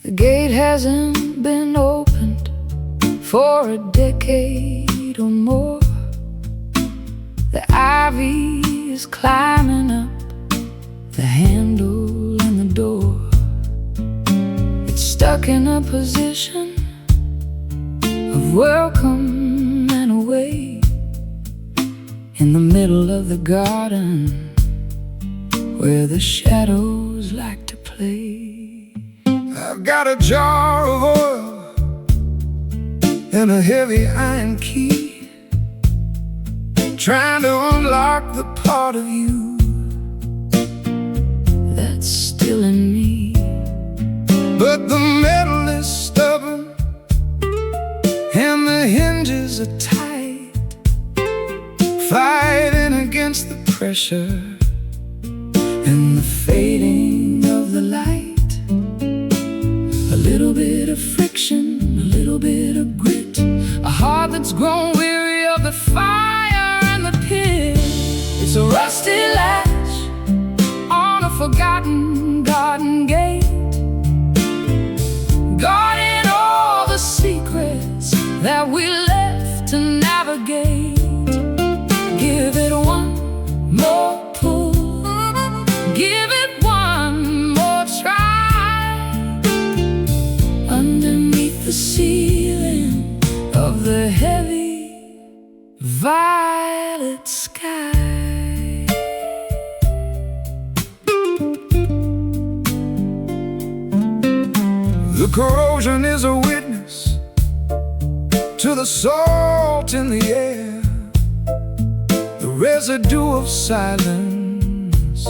The gate hasn't been opened for a decade or more. The ivy is climbing up the handle and the door. It's stuck in a position of welcome and away in the middle of the garden where the shadows like to play. I've got a jar of oil and a heavy iron key, trying to unlock the part of you that's still in me. But the metal is stubborn and the hinges are tight, fighting against the pressure and the fading of the light. A little bit of friction, a little bit of grit, a heart that's grown weary of the fire and the pit. It's a rusty latch on a forgotten garden gate, guarding all the secrets that we left to navigate. Give it one more pull, give it one more try, underneath the ceiling of the heavy violet sky. The corrosion is a witness to the salt in the air, the residue of silence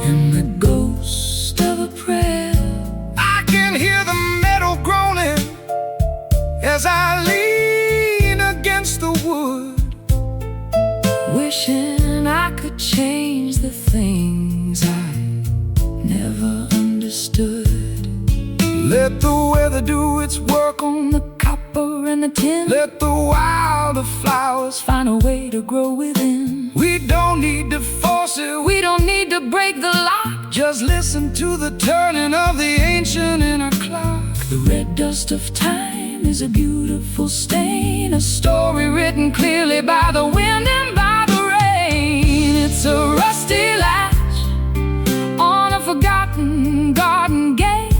and the ghost of a prayer. I can hear the metal groaning as I lean against the wood, wishing I could change the things I never understood. Let the weather do its work on the copper and the tin. Let the wilder flowers find a way to grow within. We don't need to force it, we don't need to break the lock. Just listen to the turning of the ancient inner clock. The red dust of time is a beautiful stain, a story written clearly by the wind and by the rain. It's a rusty latch on a forgotten garden gate,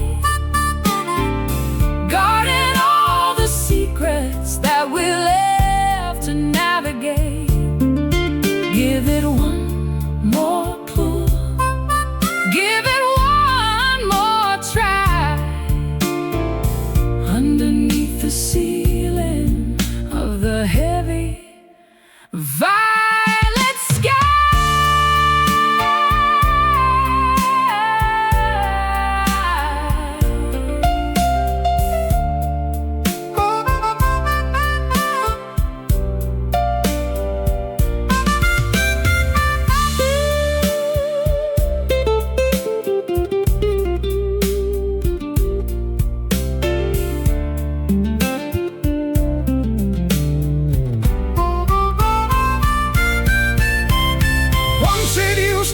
guarding all the secrets that we left to navigate. Give it one more pull, give it one more try, underneath the ceiling of the heavy violet sky.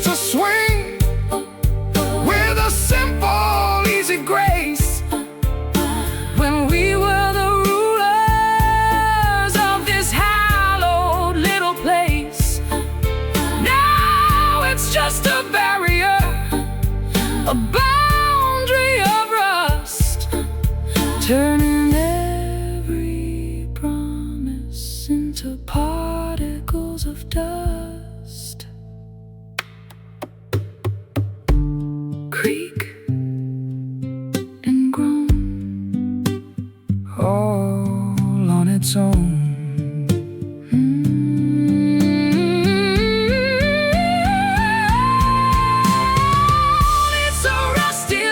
To swing with a simple, easy grace, when we were the rulers of this hallowed little place. Now it's just a barrier, a boundary of rust, turning every promise into particles of dust. Creak and groan, all on its own. It's a rusty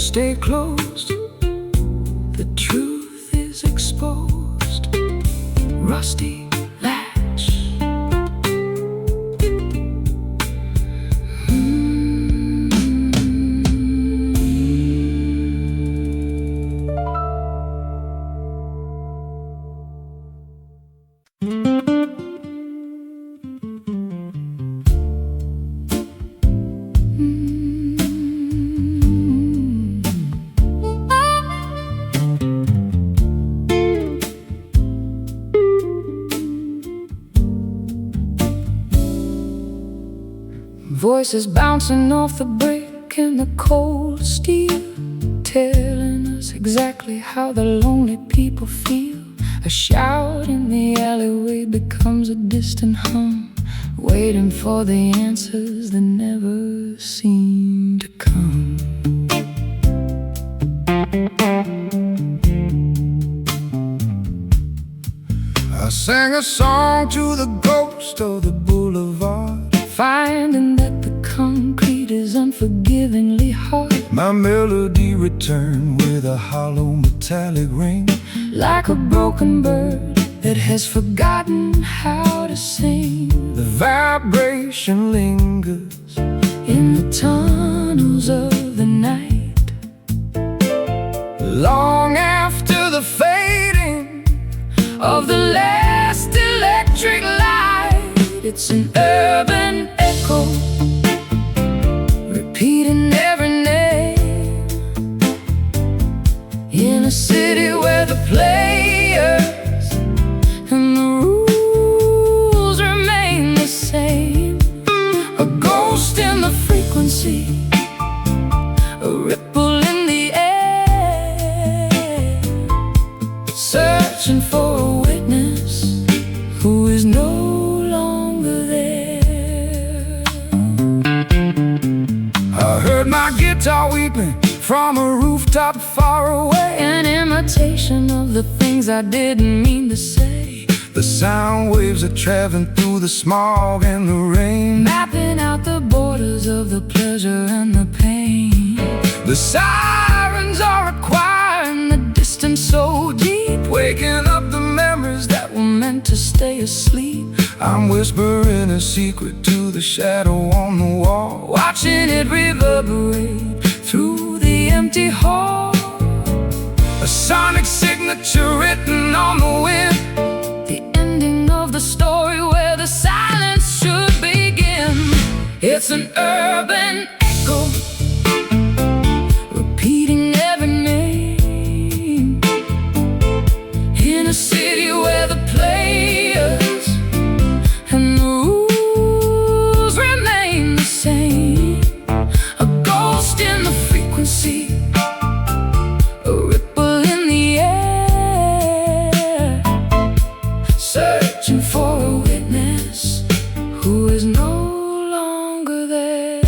stay closed, the truth is exposed. Rusty latch. Voices bouncing off the brick in the cold steel, telling us exactly how the lonely people feel. A shout in the alleyway becomes a distant hum, waiting for the answers that never seem to come. I sang a song to the ghost of the boulevard, finding that the concrete is unforgivingly hard. my melody returned with a hollow metallic ring, Like a broken bird that has forgotten how to sing. the vibration lingers In the tunnels of the night, long after the fading of the last electric light. It's an urban echo, repeating every name, in a city where the players and the rules remain the same. A ghost in the frequency, a ripple in the air, searching for a witness who is no longer there. I heard my guitar weeping from a rooftop far away, An imitation of the things I didn't mean to say, the sound waves are traveling through the smog and the rain, mapping out the borders of the pleasure and the pain. the sirens are a choir in the distance so deep, Waking up the memories that were meant to stay asleep. I'm whispering a secret to the shadow on the wall, Watching it reverberate through the empty hall. a sonic signature written on the wind, The ending of the story where the silence should begin. It's an urban echo, repeating every name, in a city where the players and the rules remain the same. A ghost in the frequency, a ripple in the air, searching for a witness who is no longer there.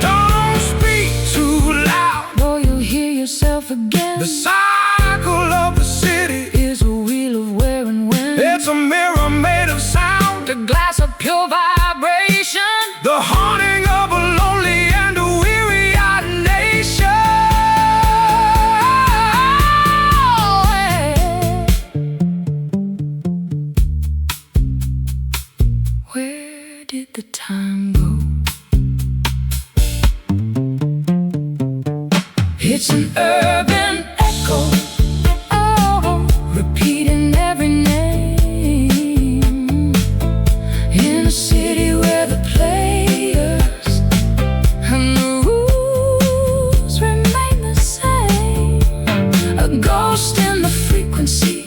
don't speak too loud, Or you'll hear yourself again. the cycle of the city, Is a wheel of wear and wind, it's a mirror made of sound, a glass of pure vibration, the haunting of a lonely and a weary-eyed nation. Where did the time go? It's an urban echo, oh, repeating every name, in a city where the players and the rules remain the same. A ghost in the frequency,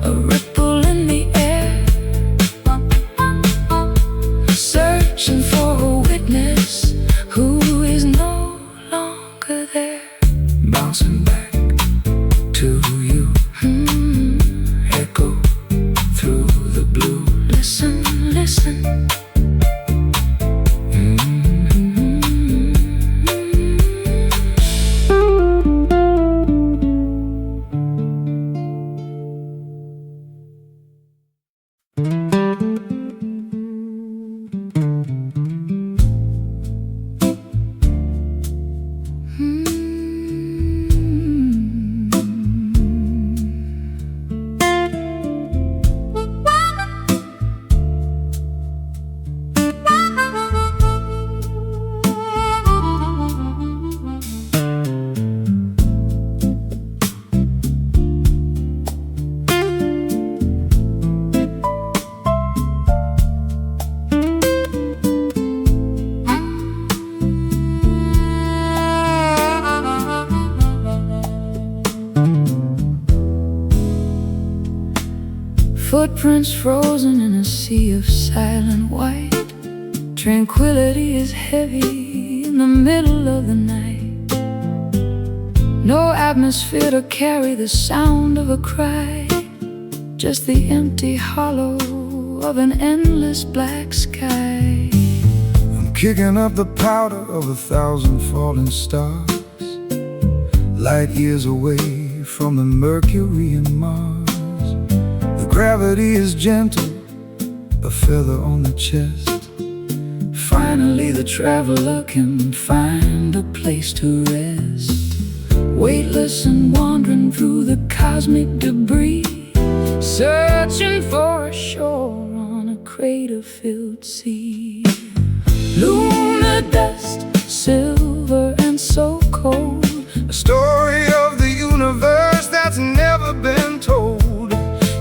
a ripple in the air, searching for a witness who Footprints frozen in a sea of silent white. Tranquility is heavy in the middle of the night. No atmosphere to carry the sound of a cry, just the empty hollow of an endless black sky. I'm kicking up the powder of 1,000 falling stars, light years away from the Mercury and Mars. The gravity is gentle, a feather on the chest. Finally the traveler can find a place to rest, weightless and wandering through the cosmic debris, searching for a shore on a crater-filled sea. Lunar dust, silver and so cold, a story of the universe that's never been told,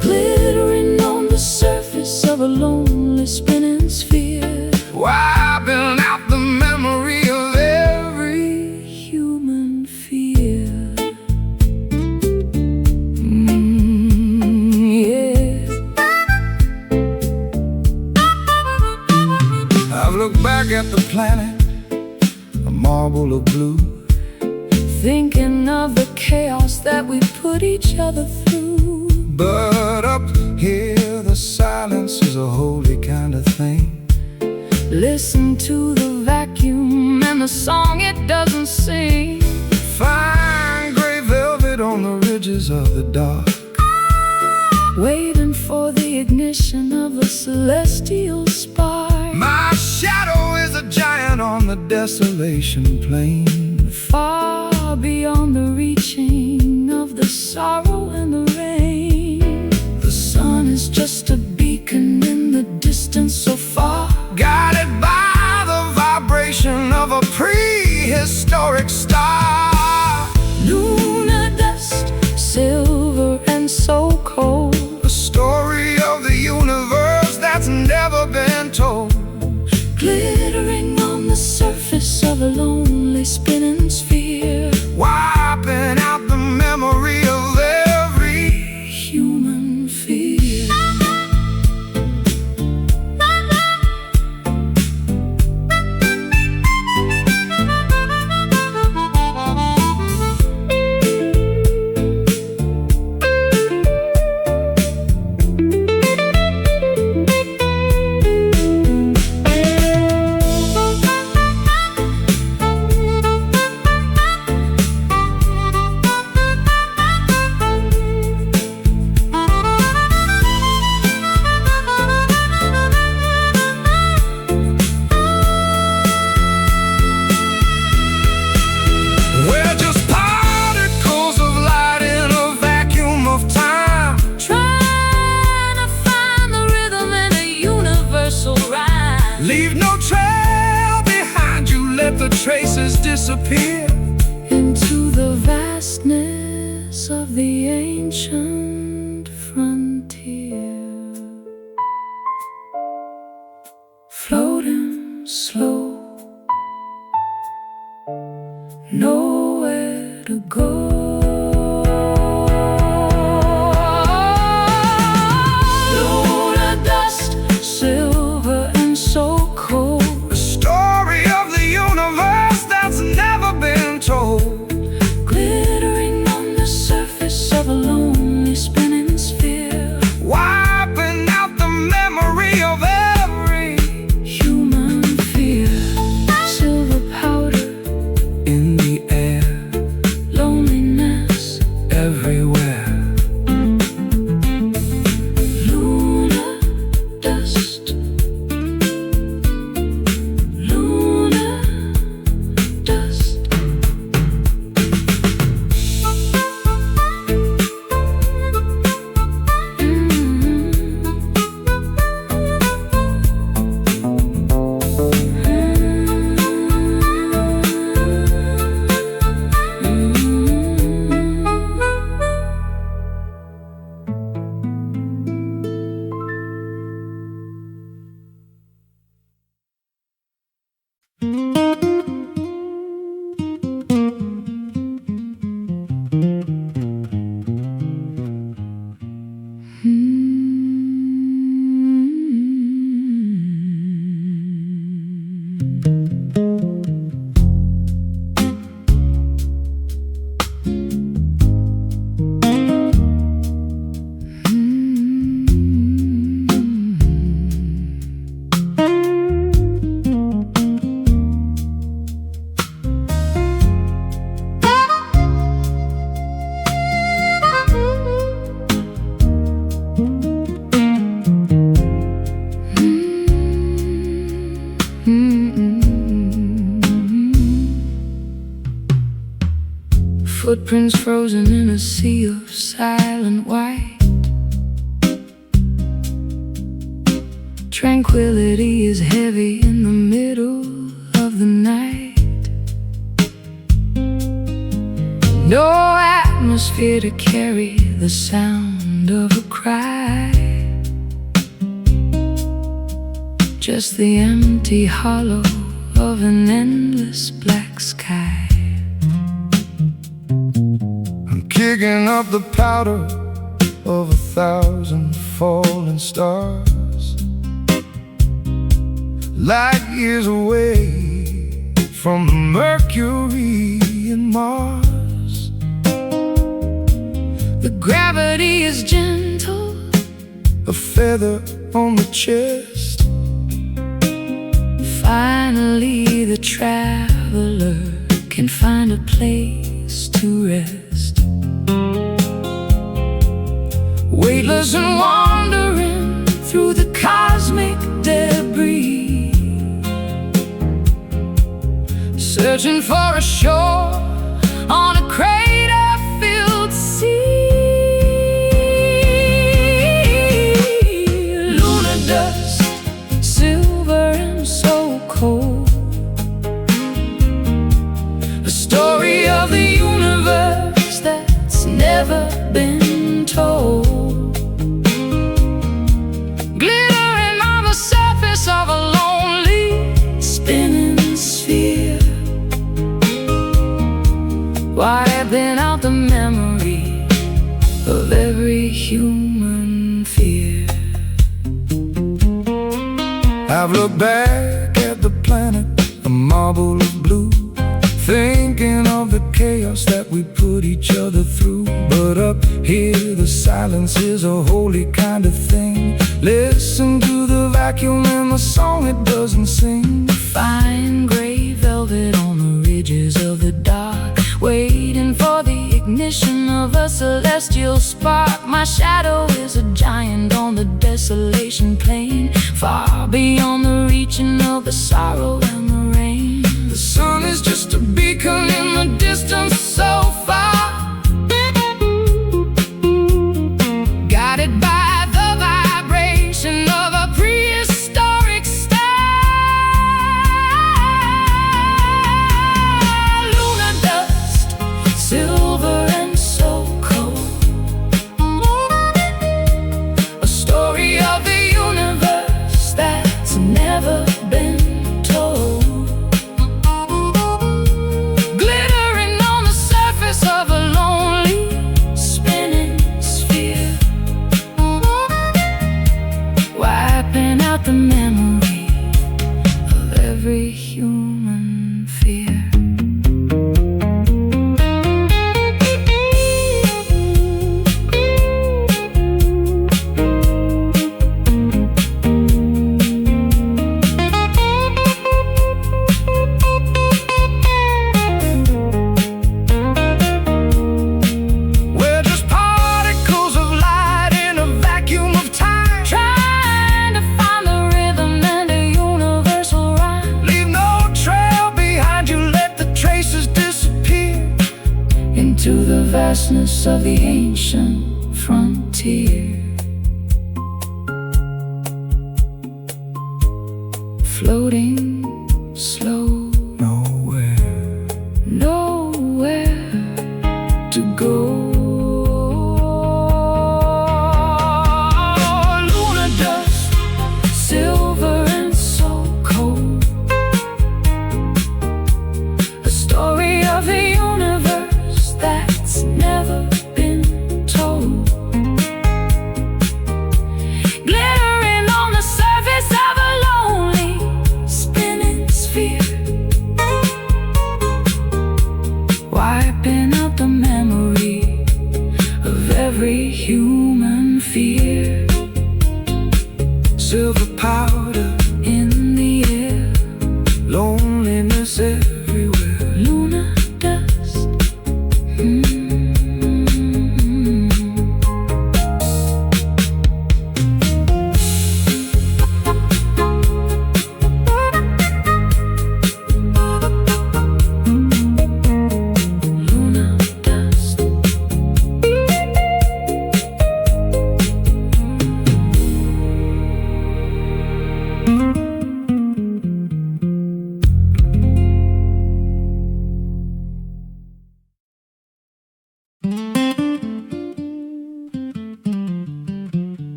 glittering on the surface of a lonely spinning sphere, wiping out the memory of every human fear. I've looked back at the planet, a marble of blue, thinking of the chaos that we put each other through. but up here the silence is a holy kind of thing. Listen to the vacuum and the song it doesn't sing. Fine gray velvet on the ridges of the dark, waiting for the ignition of a celestial spark. my shadow is a giant on the desolation plain, Far beyond the reaching of the sorrow and the rain. The sun is just a beacon in the distance so far, guided by the vibration of a prehistoric star. lunar dust, silver and so cold, A story of the universe that's never been told, glittering on the surface of a lonely spinning sphere, wiping out the memory of every human fear. We're just particles of light in a vacuum of time, Trying to find the rhythm in a universal rhyme. leave no trail behind you, let the traces disappear Into the vastness of the ancient frontier, floating slow, nowhere to go. Lunar dust, silver and so cold, a story of the universe that's never been told, glittering on the surface of a lonely spinning sphere, wiping out the memory of every human fear. Silver powder in the air. lonely Footprints frozen in a sea of silent white. Tranquility is heavy in the middle of the night. No atmosphere to carry the sound of a cry. Just the empty hollow of an endless black sky. I'm kicking up the powder of 1,000 falling stars, light years away from the Mercury and Mars. The gravity is gentle, a feather on the chest. Finally the traveler can find a place to rest. Weightless and wandering through the cosmic debris, searching for a shore on a crater-filled sea. Lunar dust, silver and so cold, a story of the universe that's never been told. Glittering on the surface of a lonely spinning sphere, wiping out the memory of every human fear. I've looked back at the planet, a marble of blue, thinking of the chaos that we put each other through. But up here the silence is a holy kind of thing. Listen to the vacuum and the song it doesn't sing. Fine gray velvet on the ridges of the dark, waiting for the ignition of a celestial spark. My shadow is a giant on the desolation plain, far beyond the reaching of the sorrow and the rain. The sun is just a beacon in the distance so far, guided by the vibration of a prehistoric star. Lunar dust, silver and so cold, a story of the universe that's never been told. Glittering on the surface of a lonely spinning sphere, wiping out the memory of every human fear. we're just particles of light in a vacuum of time. Trying to find the rhythm and a universal rhyme. Leave no trail behind you, let the traces disappear Into the vastness of the ancient frontier, floating slow, nowhere. nowhere to go. Lunar dust, silver and so cold, a story of the universe that's never been told. Glittering on the surface of a lonely spinning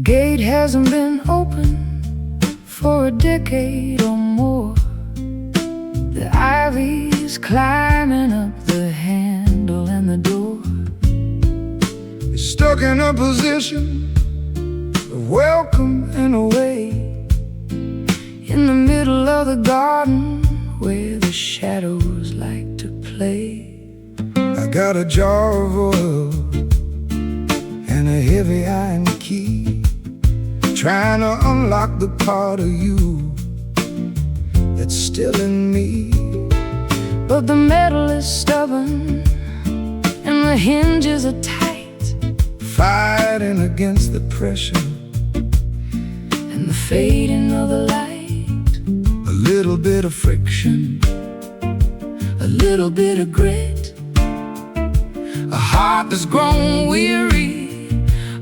gate hasn't been open for a decade or more. The ivy's climbing up the handle and the door. It's stuck in a position of welcome and away, in the middle of the garden where the shadows like to play. I got a jar of oil and a heavy iron key, trying to unlock the part of you that's still in me. But the metal is stubborn and the hinges are tight, fighting against the pressure and the fading of the light. A little bit of friction, a little bit of grit, a heart that's grown weary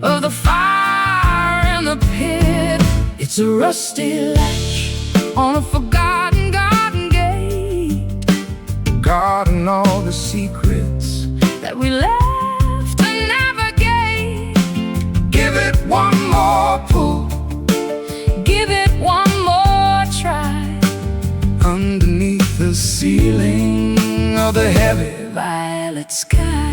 of the fire and the pit. It's a rusty latch on a forgotten garden gate, guarding all the secrets that we left to navigate. Give it one more pull, give it one more try, underneath the ceiling of the heavy violet sky.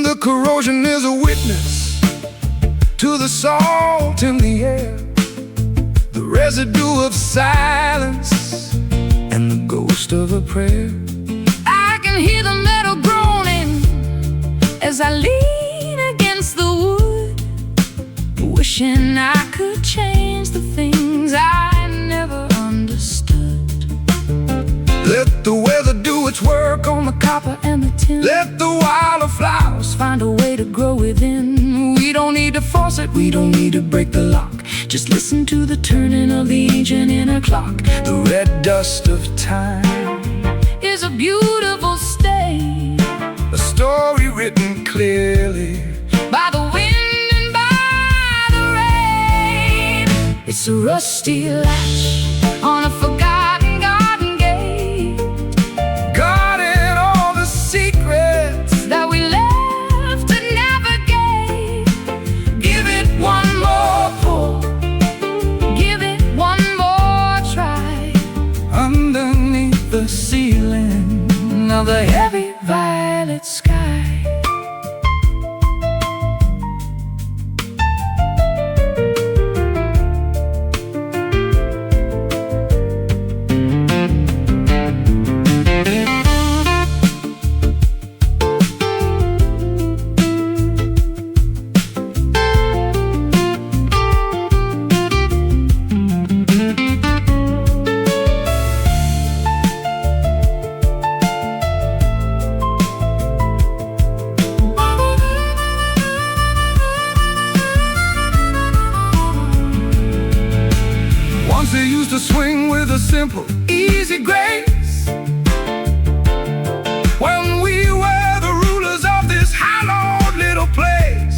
The corrosion is a witness to the salt in the air, the residue of silence and the ghost of a prayer. I can hear the metal groaning as I lean against the wood, wishing I could change the things I never understood. Let the weather do its work on the copper and the tin. Let the wildflowers find a way to grow within. We don't need to force it, we don't need to break the lock. Just listen to the turning of the ancient inner clock. The red dust of time is a beautiful stain, a story written clearly by the wind and by the rain. It's a rusty latch on a forgotten garden gate, guarding all the secrets that we left to navigate. Give it one more pull, give it one more try, underneath the ceiling of the heavy violet sky. They used to swing with a simple, easy grace, when we were the rulers of this hallowed little place.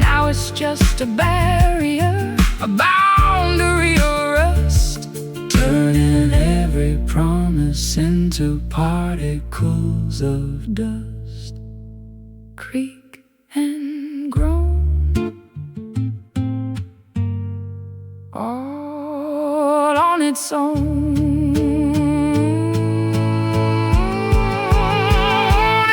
Now it's just a barrier, a boundary of rust, turning every promise into particles of dust. Creak and groan, all on its own.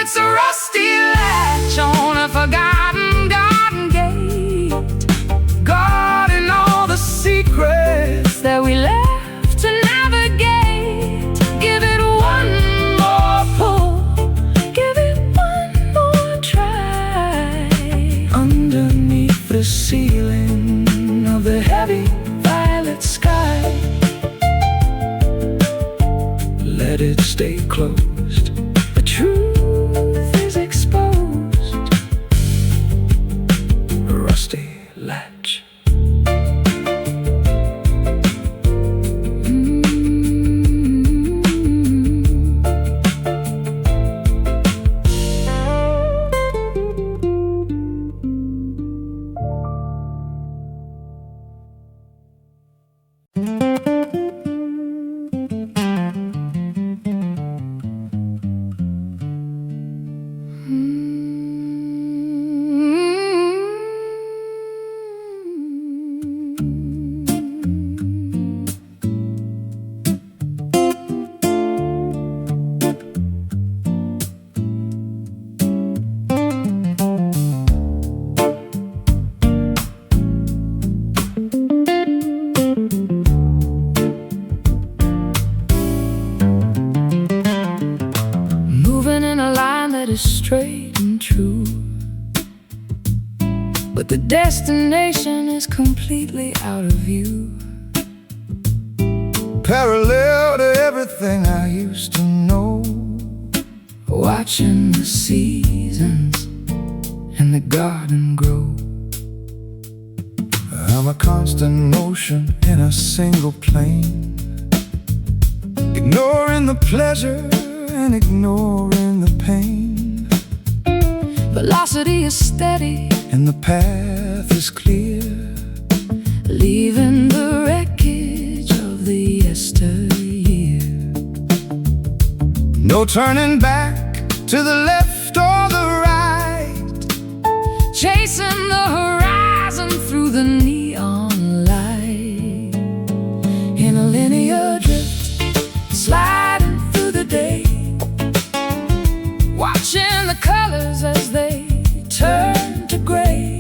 It's a rusty latch on a forgotten garden gate, guarding all the secrets that we left to navigate. Give it one more pull, give it one more try, underneath the ceiling of the heavy violet sky. Let it stay closed, the truth is exposed. A rusty latch. destination is completely out of view, parallel to everything I used to know. watching the seasons and the garden grow. I'm a constant motion in a single plane, ignoring the pleasure and ignoring the pain. Velocity is steady And the path is clear, leaving the wreckage of the yesteryear. no turning back to the left or the right, Chasing the horizon through the neon light. In a linear drift, sliding through the day, watching the colors as they turn to gray.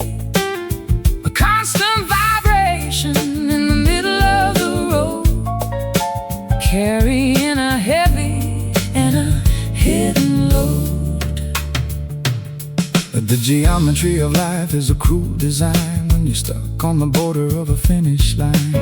A constant vibration in the middle of the road, carrying a heavy and a hidden load. the geometry of life is a cruel design when you're stuck on the border of a finish line.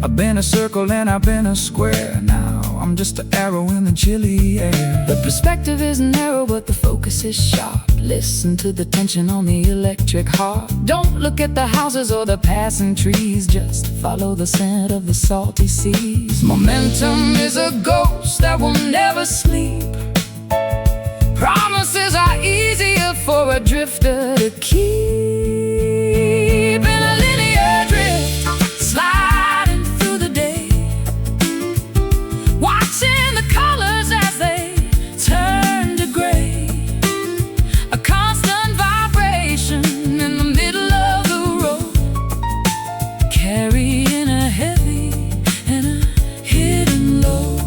I've been a circle and I've been a square, now I'm just an arrow in the chilly air. The perspective is narrow, but the focus is sharp. Listen to the tension on the electric heart. Don't look at the houses or the passing trees, just follow the scent of the salty seas. Momentum is a ghost that will never sleep. Promises are easier for a drifter to keep. In a linear drift, sliding through the day, watching the colors as they turn to gray. A constant vibration in the middle of the road, carrying a heavy and a hidden load.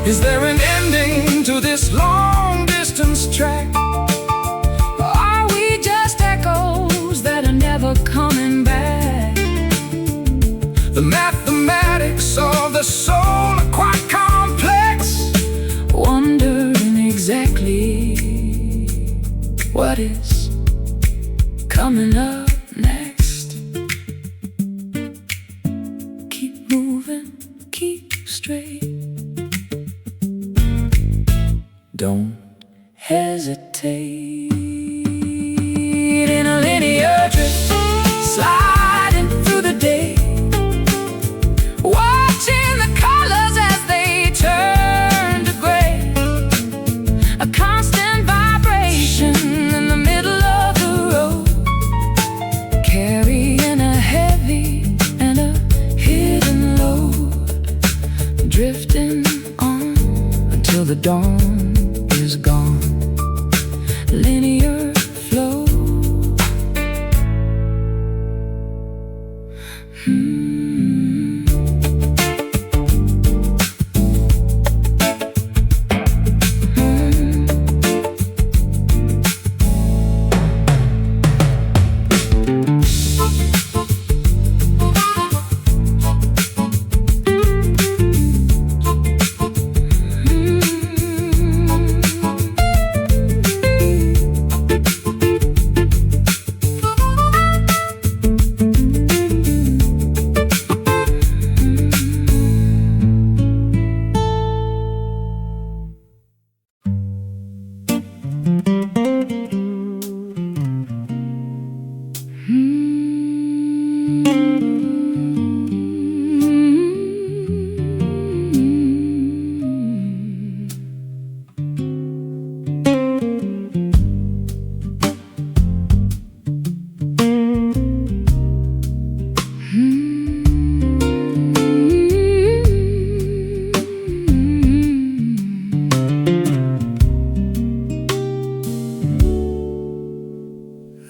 Is there an ending to this long-distance track? Are we just echoes that are never coming back? The mathematics of the soul are quite complex, Wondering exactly what is coming up next. Keep moving, keep straight. Don't hesitate. In a linear drift, sliding through the day, watching the colors as they turn to gray. A constant vibration in the middle of the road, carrying a heavy and a hidden load. Drifting on until the dawn is gone. Linear flow.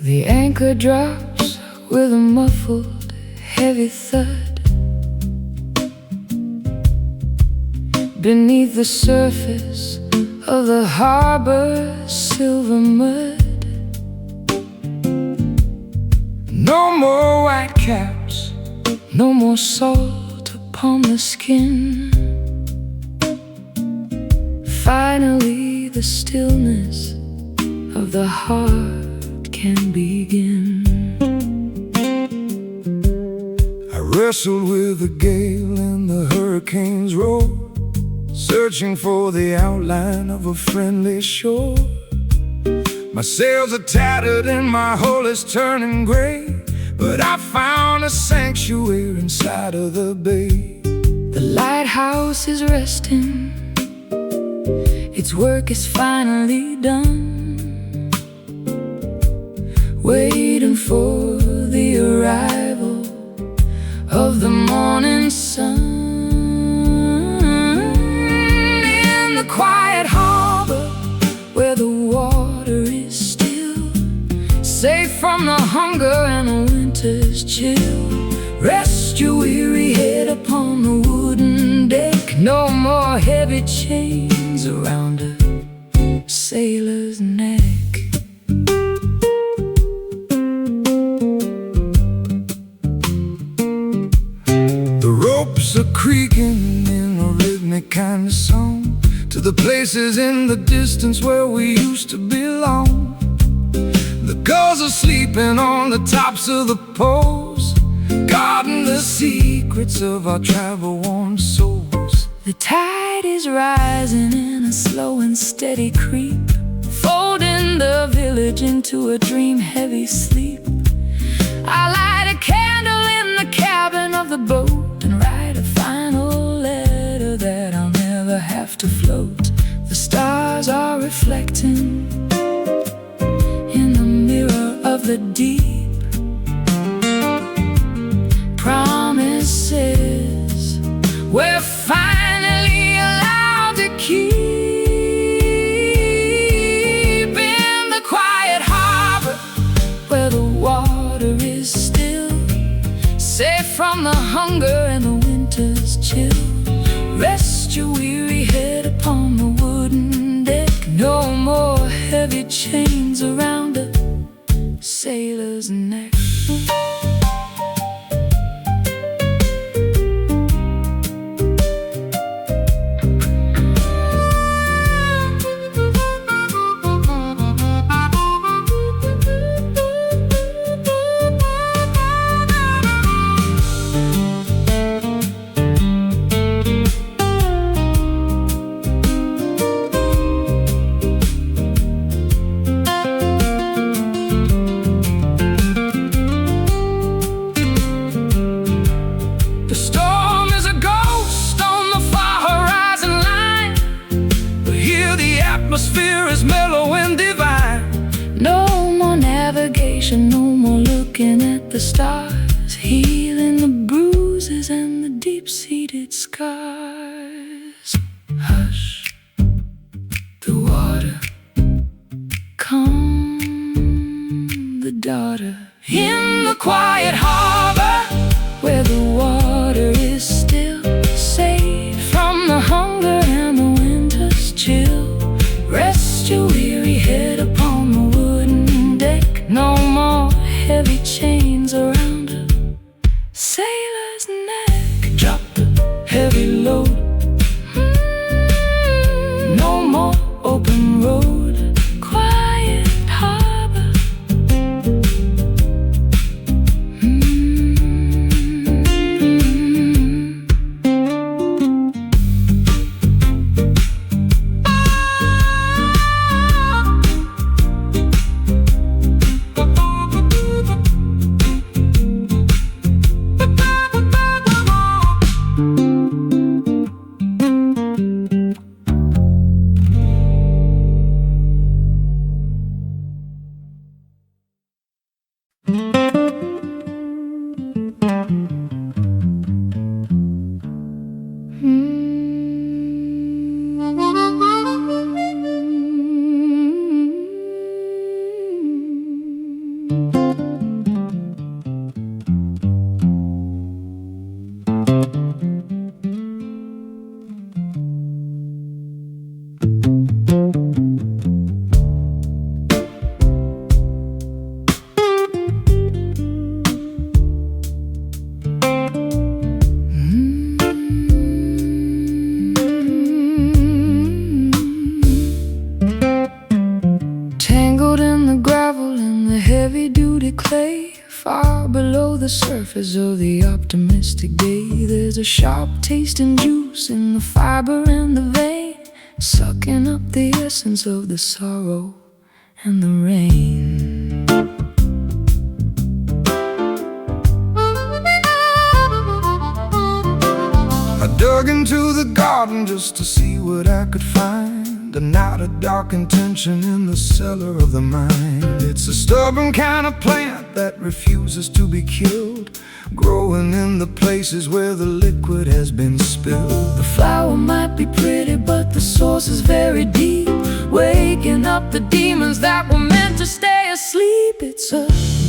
The anchor drops with a muffled, heavy thud. beneath the surface of the harbor's silver mud. No more white caps, no more salt upon the skin. Finally, the stillness of the heart can begin. I wrestled with the gale and the hurricane's roar, searching for the outline of a friendly shore. My sails are tattered and my hull is turning gray, but I found a sanctuary inside of the bay. The lighthouse is resting, its work is finally done, waiting for the arrival of the morning sun. In the quiet harbor where the water is still, safe from the hunger and the winter's chill, rest your weary head upon the wooden deck. No more heavy chains around a sailor's neck. The ropes are creaking in a rhythmic kind of song to the places in the distance where we used to belong. The gulls are sleeping on the tops of the poles, guarding the secrets of our travel-worn souls. The tide is rising in a slow and steady creep, folding the village into a dream-heavy sleep. I light a candle in the cabin of the boat and write a final letter that I'll never have to float. The stars are reflecting in the mirror of the deep, promises we're finally allowed to keep. In the quiet harbor where the water is still, safe from the hunger and the winter's chill, rest your weary head upon the wooden deck. No more heavy chains around a sailor's neck. Atmosphere is mellow and divine. No more navigation, no more looking at the stars, healing the bruises and the deep-seated scars. Hush, the water, calm the daughter. In the quiet harbor where the water is still, safe from the hunger and the winter's chill, rest your weary head upon the wooden deck. No more heavy chains around a sailor's neck. Drop the heavy load, no more open road. Quiet harbor, surface of the optimistic day. There's a sharp taste and juice in the fiber and the vein, sucking up the essence of the sorrow and the rain. I dug into the garden just to see what I could find. A night of dark intention in the cellar of the mind. It's a stubborn kind of plant that refuses to be killed, growing in the places where the liquid has been spilled. The flower might be pretty, but the source is very deep, waking up the demons that were meant to stay asleep. It's a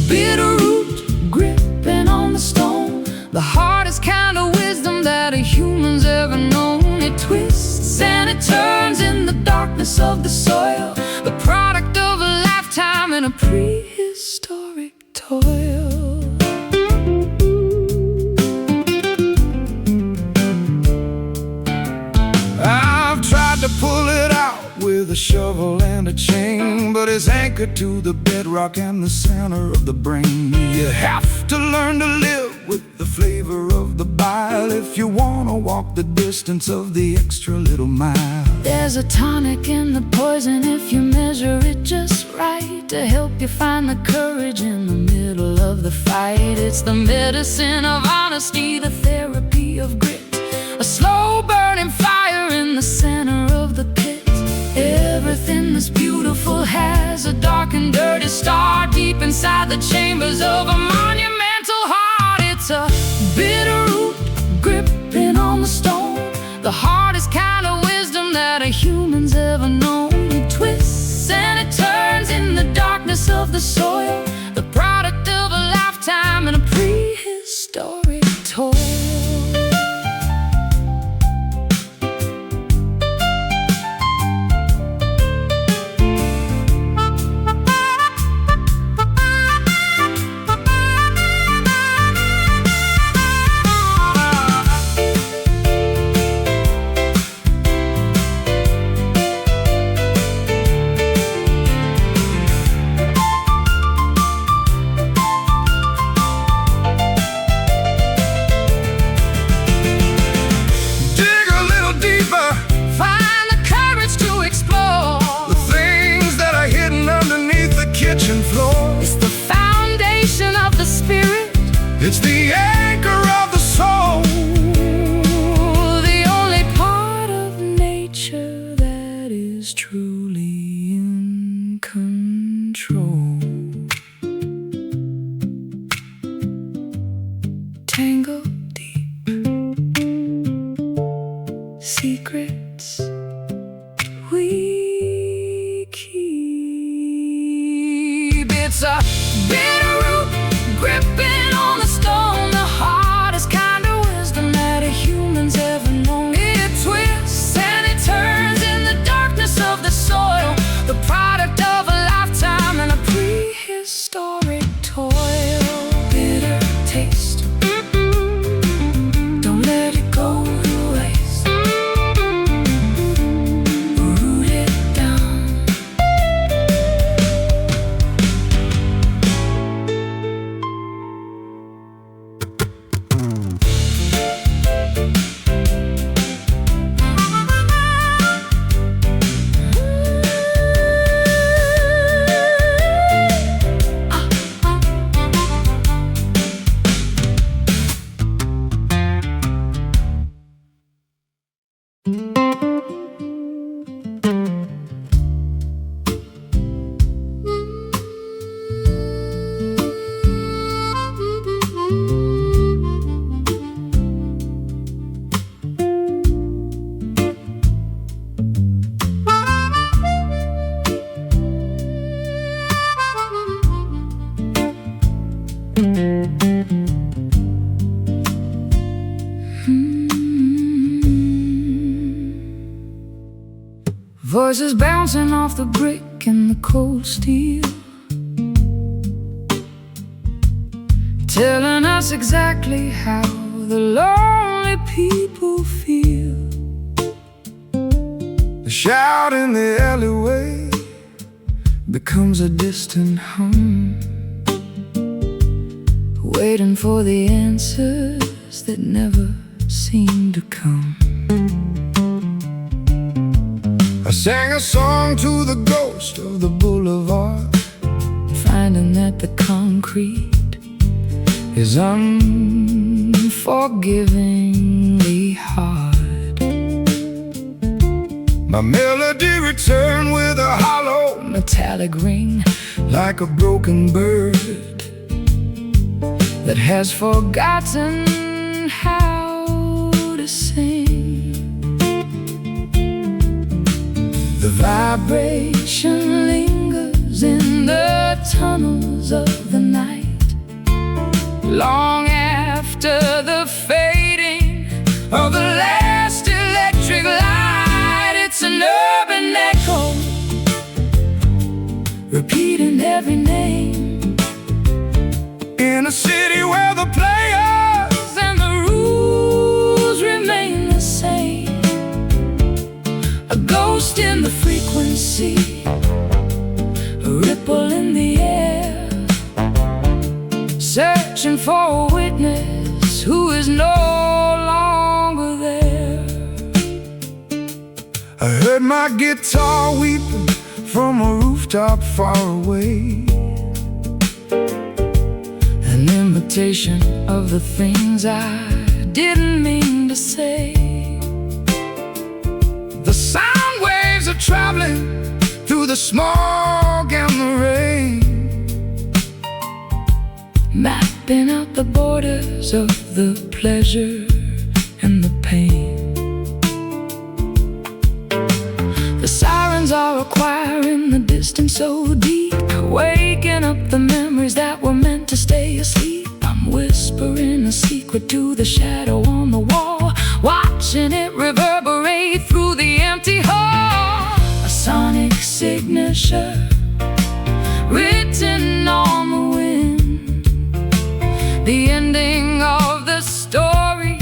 bitter root gripping on the stone, the hardest kind of wisdom that a human's ever known. It twists and it turns in the darkness of the soil, the product of a lifetime in a prehistoric toil. I've tried to pull it out with a shovel and a chain, but it's anchored to the bedrock and the center of the brain. You have to learn to live with the flavor of the bile if you wanna walk the distance of the extra little mile. There's a tonic in the poison if you measure it just right, to help you find the courage in the middle of the fight. It's the medicine of honesty, the therapy of grit, a slow burning fire in the center of the pit. Everything that's beautiful has a dark and dirty star deep inside the chambers of a monumental heart. It's a bitter root gripping on the stone, the hardest kind of wisdom that a human's ever known. It twists and it turns in the darkness of the soil, the product of a lifetime in a prehistoric toil. It's the anchor of the soul, the only part of nature that is truly in control. Tangled deep, secrets we keep. It's a bitter root gripping on the stone, the hardest kind of wisdom that a human's ever known. It twists and it turns in the darkness of the soil, the product of a lifetime and a prehistoric toil. Bitter taste, don't let it go to waste. Root it down. Voices bouncing off the brick and the cold steel, telling us exactly how the lonely people feel. the shout in the alleyway becomes a distant hum. waiting for the answers that never seem to come. I sang a song to the ghost of the boulevard, finding that the concrete is unforgivingly hard. My melody returned with a hollow metallic ring, like a broken bird that has forgotten how to sing. The vibration lingers in the tunnels of the night, long after the fading of the last electric light. It's an urban echo, repeating every name, in a city where the players and the rules remain the same. A ghost in the frequency, a ripple in the air, searching for a witness who is no longer there. I heard my guitar weeping from a rooftop far away, an imitation of the things I didn't mean to say. The sound waves are traveling through the smog and the rain, mapping out the borders of the pleasure and the pain. The sirens are a choir in the distance so deep, waking up the memories that were meant to stay asleep. I'm whispering a secret to the shadow on the wall, watching it reverberate through the empty hall. A sonic signature written on the wind, the ending of the story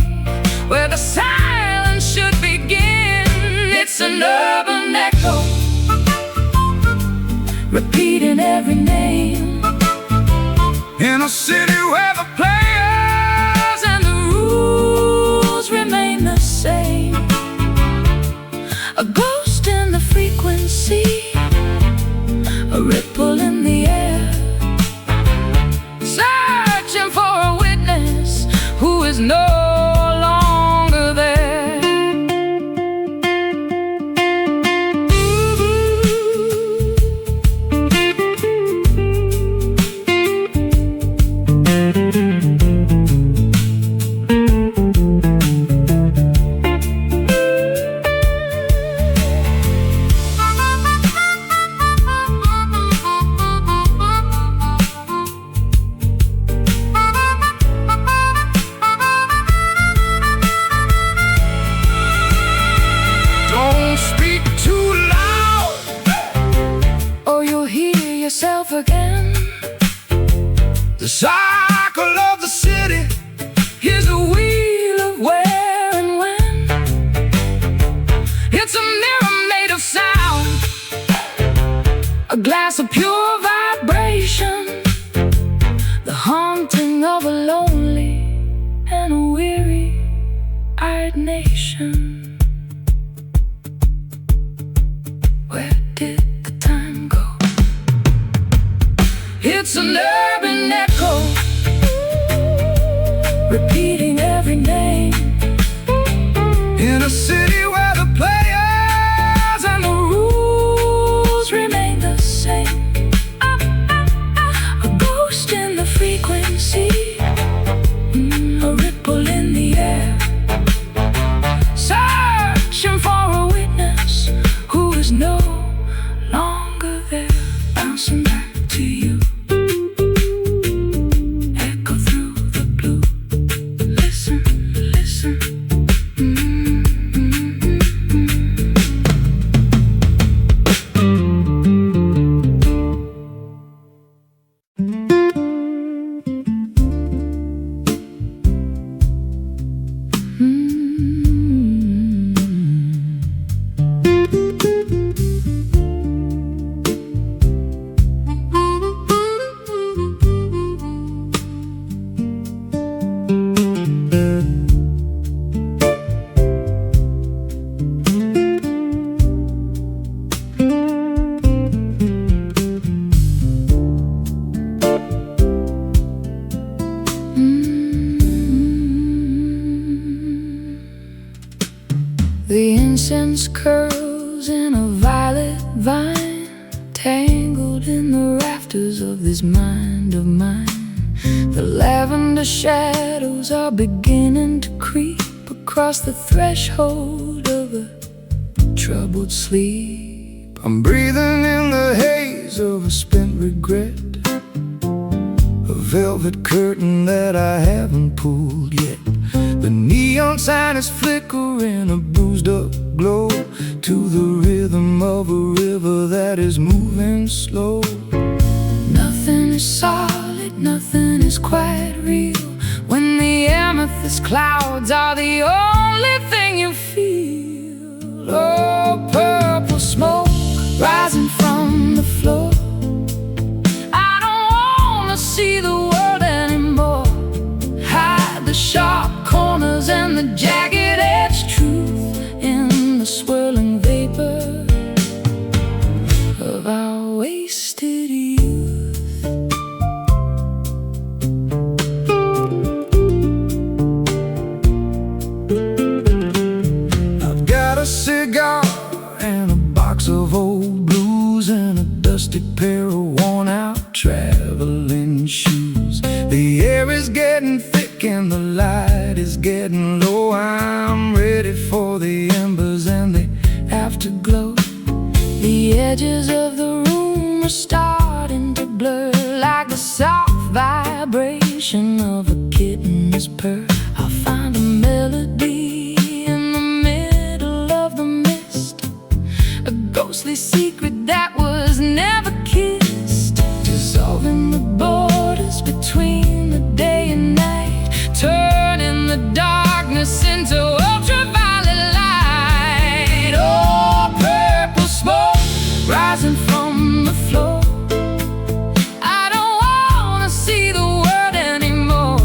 where the silence should begin. It's an urban echo, repeating every name, in a city where the players and the rules remain the same. A ghost in the frequency, a ripple in the air, searching for a witness who is no longer there. Yourself again. The cycle of the city is a wheel of where and when. It's a mirror made of sound, a glass of pure vibration, the haunting of a lonely and a weary-eyed nation. Where did the time go? It's an urban echo, repeating every name, in a city where the players and the rules remain the same. A ghost in the frequency, a ripple in the air, searching for a witness who is no longer there. Bouncing back to you, echo through the blue. Listen, listen. Patience curls in a violet vine, tangled in the rafters of this mind of mine. The lavender shadows are beginning to creep across the threshold of a troubled sleep. I'm breathing in the haze of a spent regret, a velvet curtain that I haven't pulled yet. The neon sign is flickering, a bruised up glow, to the rhythm of a river that is moving slow. Nothing is solid, nothing is quite real, when the amethyst clouds are the only thing you feel. Oh, purple smoke rising from the floor. I don't wanna see the world anymore. Hide the sharp corners and the jagged-edged truth in the swirling vapor of our wasted youth. I've got a cigar and a box of old blues and a dusty pair of worn-out traveling shoes. The air is getting thick and the light is getting low. I'm ready for the embers and the afterglow. The edges of the room are starting to blur, like the soft vibration of a kitten's purr. I'll find a melody in the middle of the mist, a ghostly secret that was never kissed, dissolving the borders between the day and night, turning the darkness into ultraviolet light. Oh, purple smoke rising from the floor. I don't wanna see the world anymore.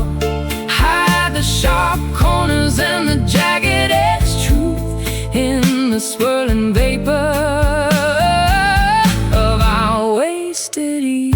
Hide the sharp corners and the jagged-edged truth in the swirling vapor of our wasted youth.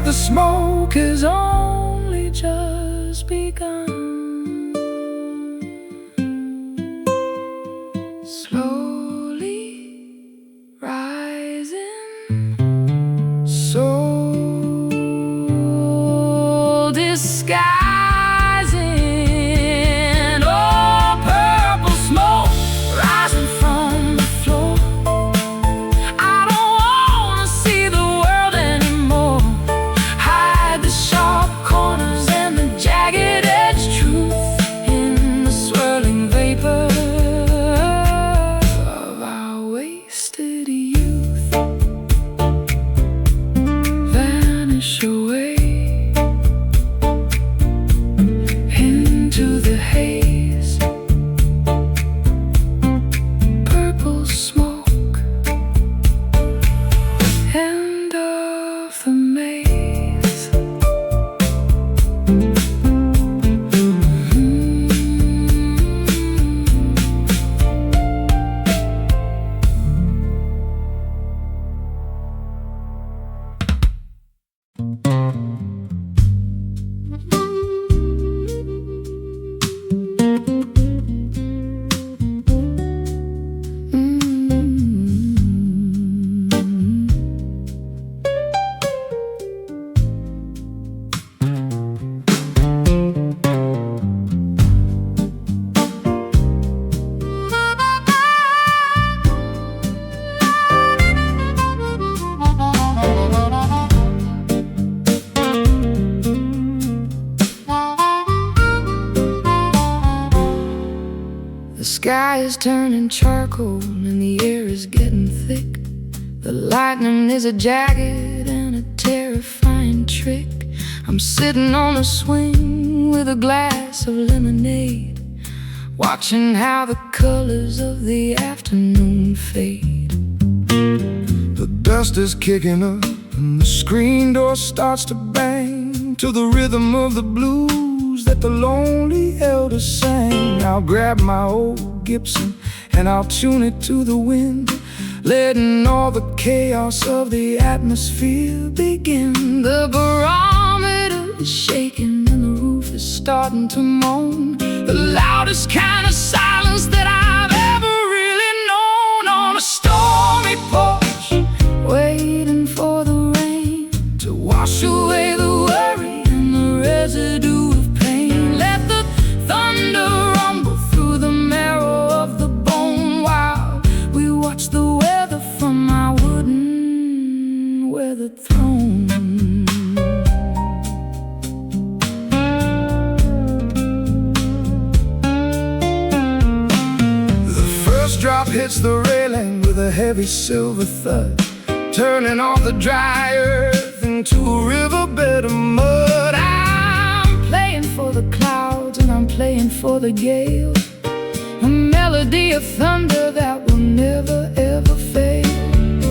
The smoke has only just begun. Slowly rising, soul disguising. Oh, purple smoke rising from the floor. I don't wanna see the world anymore. Sharp corners and the jagged-edged truth in the swirling vapor The sky is turning charcoal and the air is getting thick. The lightning is a jagged and a terrifying trick. I'm sitting on a swing with a glass of lemonade, watching how the colors of the afternoon fade. The dust is kicking up and the screen door starts to bang to the rhythm of the blues that the lonely elders sang. I'll grab my old Gibson and I'll tune it to the wind, letting all the chaos of the atmosphere begin. The barometer is shaking and the roof is starting to moan, the loudest kind of silence that I've ever really known. On a stormy porch, waiting for the rain to wash away the worry and the residue of pain. Let the thunder rumble through the marrow of the bone while we watch the weather from my wooden weathered throne. Drop hits the railing with a heavy silver thud, turning all the dry earth into a riverbed of mud. I'm playing for the clouds and I'm playing for the gale, a melody of thunder that will never ever fail.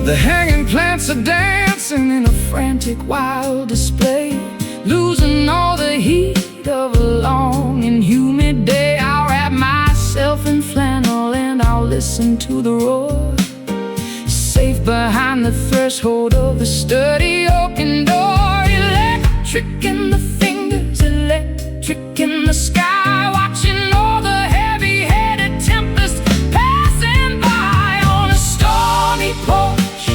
The hanging plants are dancing in a frantic wild display, losing all the heat of a long and humid day. I'll wrap myself in flannel and I'll listen to the roar, safe behind the threshold of the sturdy oaken door. Electric in the fingers, electric in the sky, watching all the heavy-headed tempests passing by. On a stormy porch,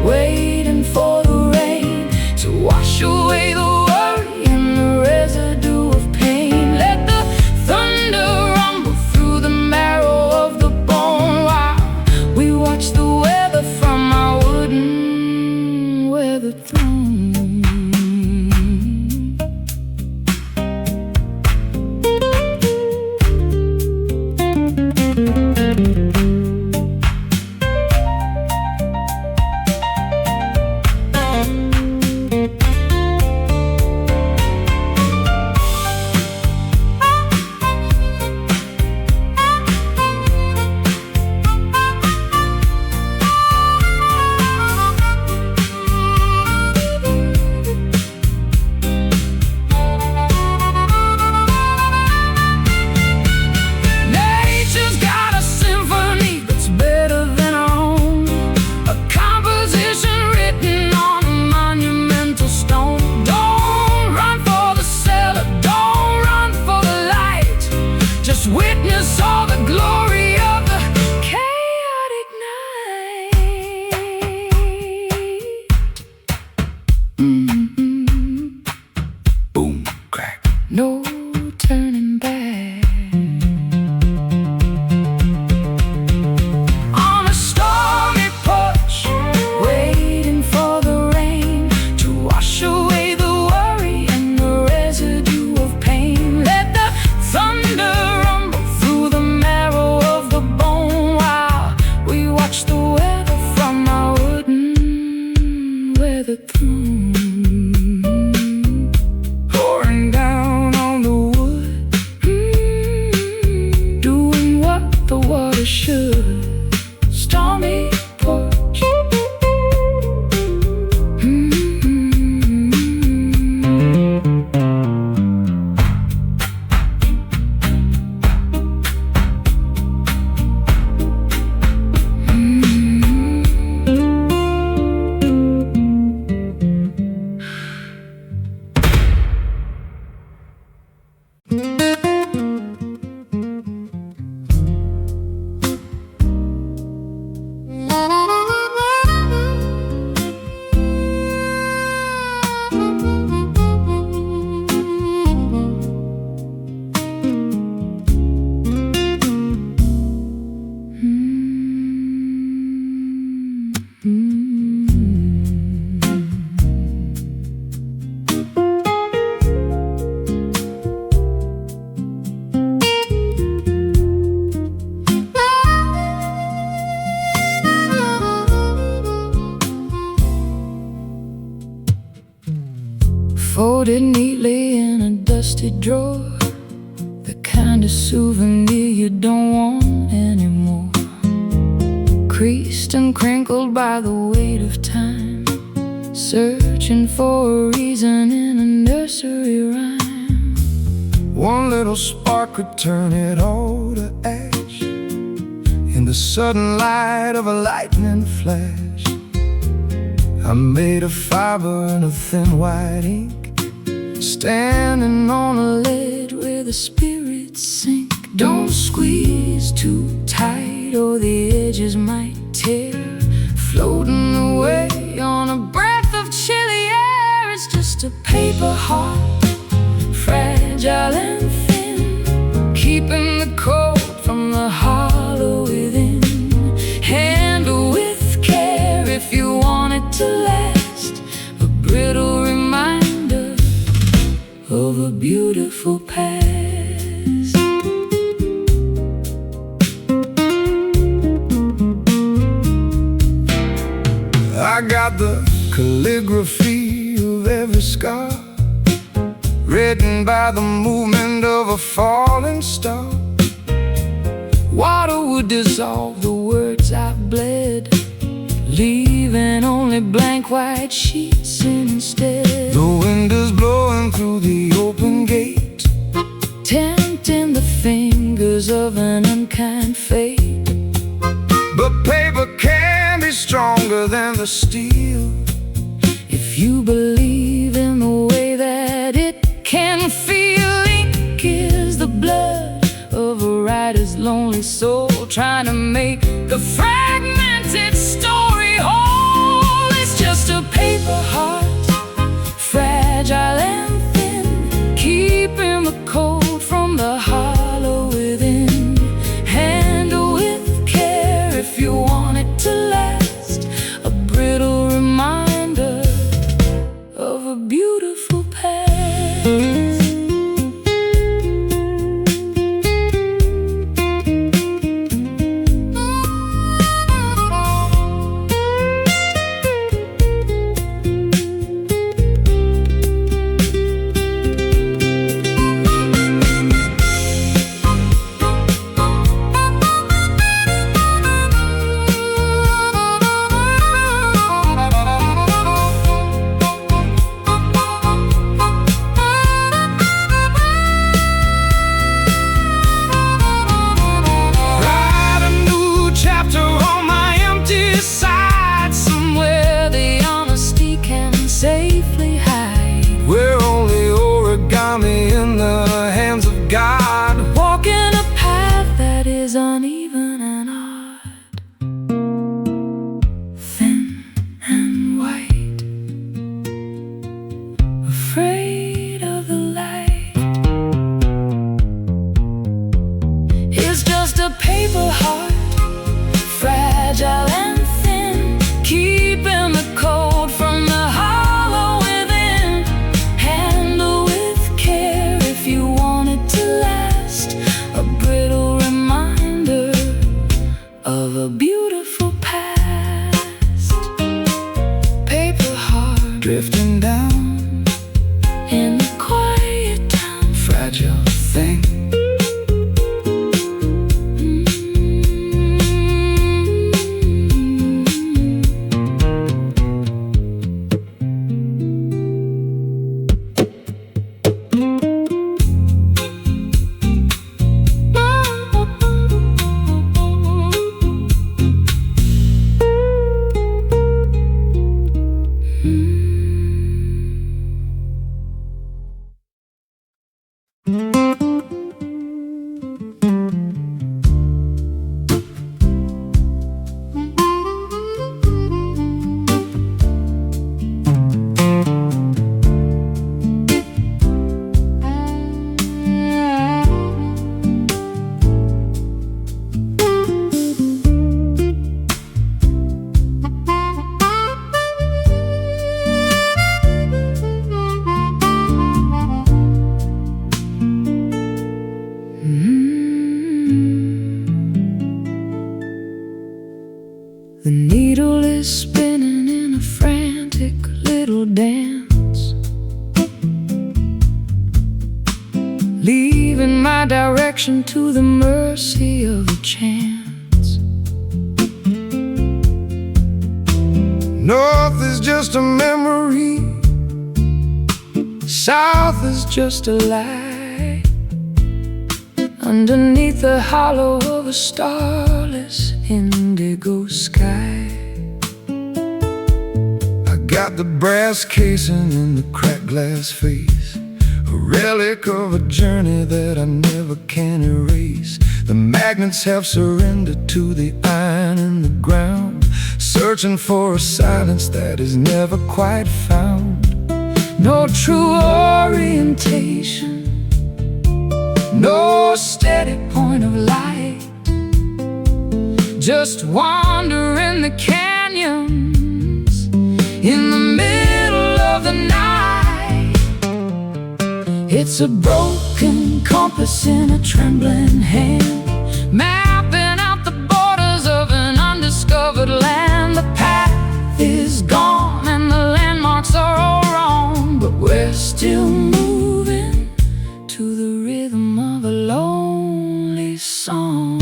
waiting for the rain to wash away the worry and the residue of pain. Let the thunder rumble through the marrow of the bone while we watch the weather from our wooden weathered throne. Witness all the glory of the chaotic night. Boom, crack. No turning back. On a stormy porch, waiting for the rain to wash away the worry and the residue of pain. Let the thunder pouring down on the wood, doing what the water should. Stormy porch. folded neatly in a dusty drawer, the kind of souvenir you don't want anymore. Creased and crinkled by the weight of time, searching for a reason in a nursery rhyme. One little spark could turn it all to ash in the sudden light of a lightning flash. I made a fiber in a thin white ink, standing on a ledge where the spirits sink. Don't squeeze too tight or the edges might tear, floating away on a breath of chilly air. It's just a paper heart, fragile and thin, keeping the cold from the hollow within. Handle with care if you want it to last, a brittle reminder of a beautiful past. I got the calligraphy of every scar, written by the movement of a falling star. Water would dissolve the words I bled, leaving only blank white sheets instead. The wind is blowing through the open gate, tempting the fingers of an unkind fate. but paper can be stronger than the steel, if you believe in the way that it can feel. Ink is the blood of a writer's lonely soul, trying to make the fragmented story whole. It's just a paper heart, fragile and thin, keeping the cold from the hollow within. Handle with care if you want it to last, a brittle reminder of a beautiful past. Safely hide, we're only origami in the hands of God, walking a path that is uneven and odd, thin and white, afraid of the light. It's just a paper heart, fragile and thin, keeping the cold from the heart. Of a beautiful past, paper heart drifting down in the quiet town, fragile thing. to the mercy of a chance. North is just a memory, South is just a lie. Underneath the hollow of a starless indigo sky, I got the brass casing in the cracked glass face, a relic of a journey that I never can erase. The magnets have surrendered to the iron in the ground, searching for a silence that is never quite found. no true orientation, no steady point of light, just wandering the canyons in the middle of the night. It's a broken compass in a trembling hand, mapping out the borders of an undiscovered land. The path is gone and the landmarks are all wrong, but we're still moving to the rhythm of a lonely song.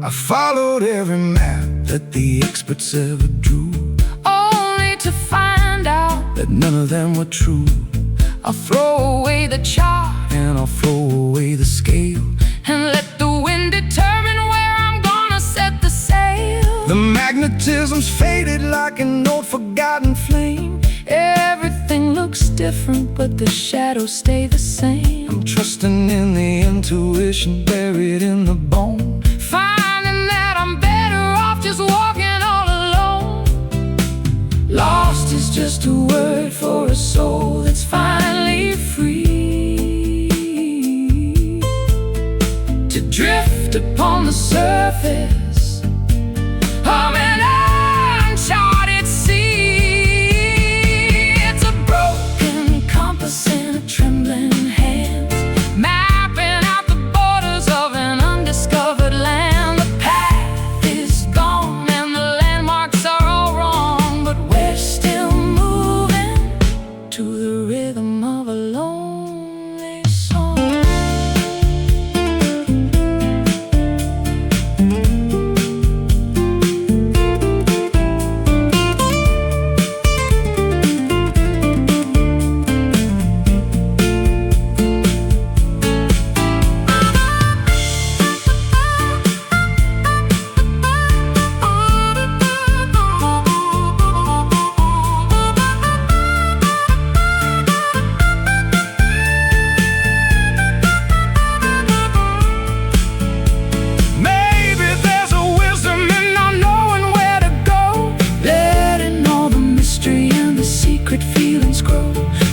I followed every map that the experts ever drew, only to find out that none of them were true. I'll throw away the chart And I'll throw away the scale and let the wind determine where I'm gonna set the sail. The magnetism's faded like an old forgotten flame. Everything looks different, but the shadows stay the same. I'm trusting in the intuition buried in the bone, Finding that I'm better off just walking all alone. Lost is just a word for a soul that's finally free to drift upon the surface of an uncharted sea. It's a broken compass in a trembling hand, mapping out the borders of an undiscovered land. The path is gone and the landmarks are all wrong, but we're still moving to the rhythm of a lonely song. maybe there's a wisdom in not knowing where to go, Letting all the mystery and the secret feelings grow.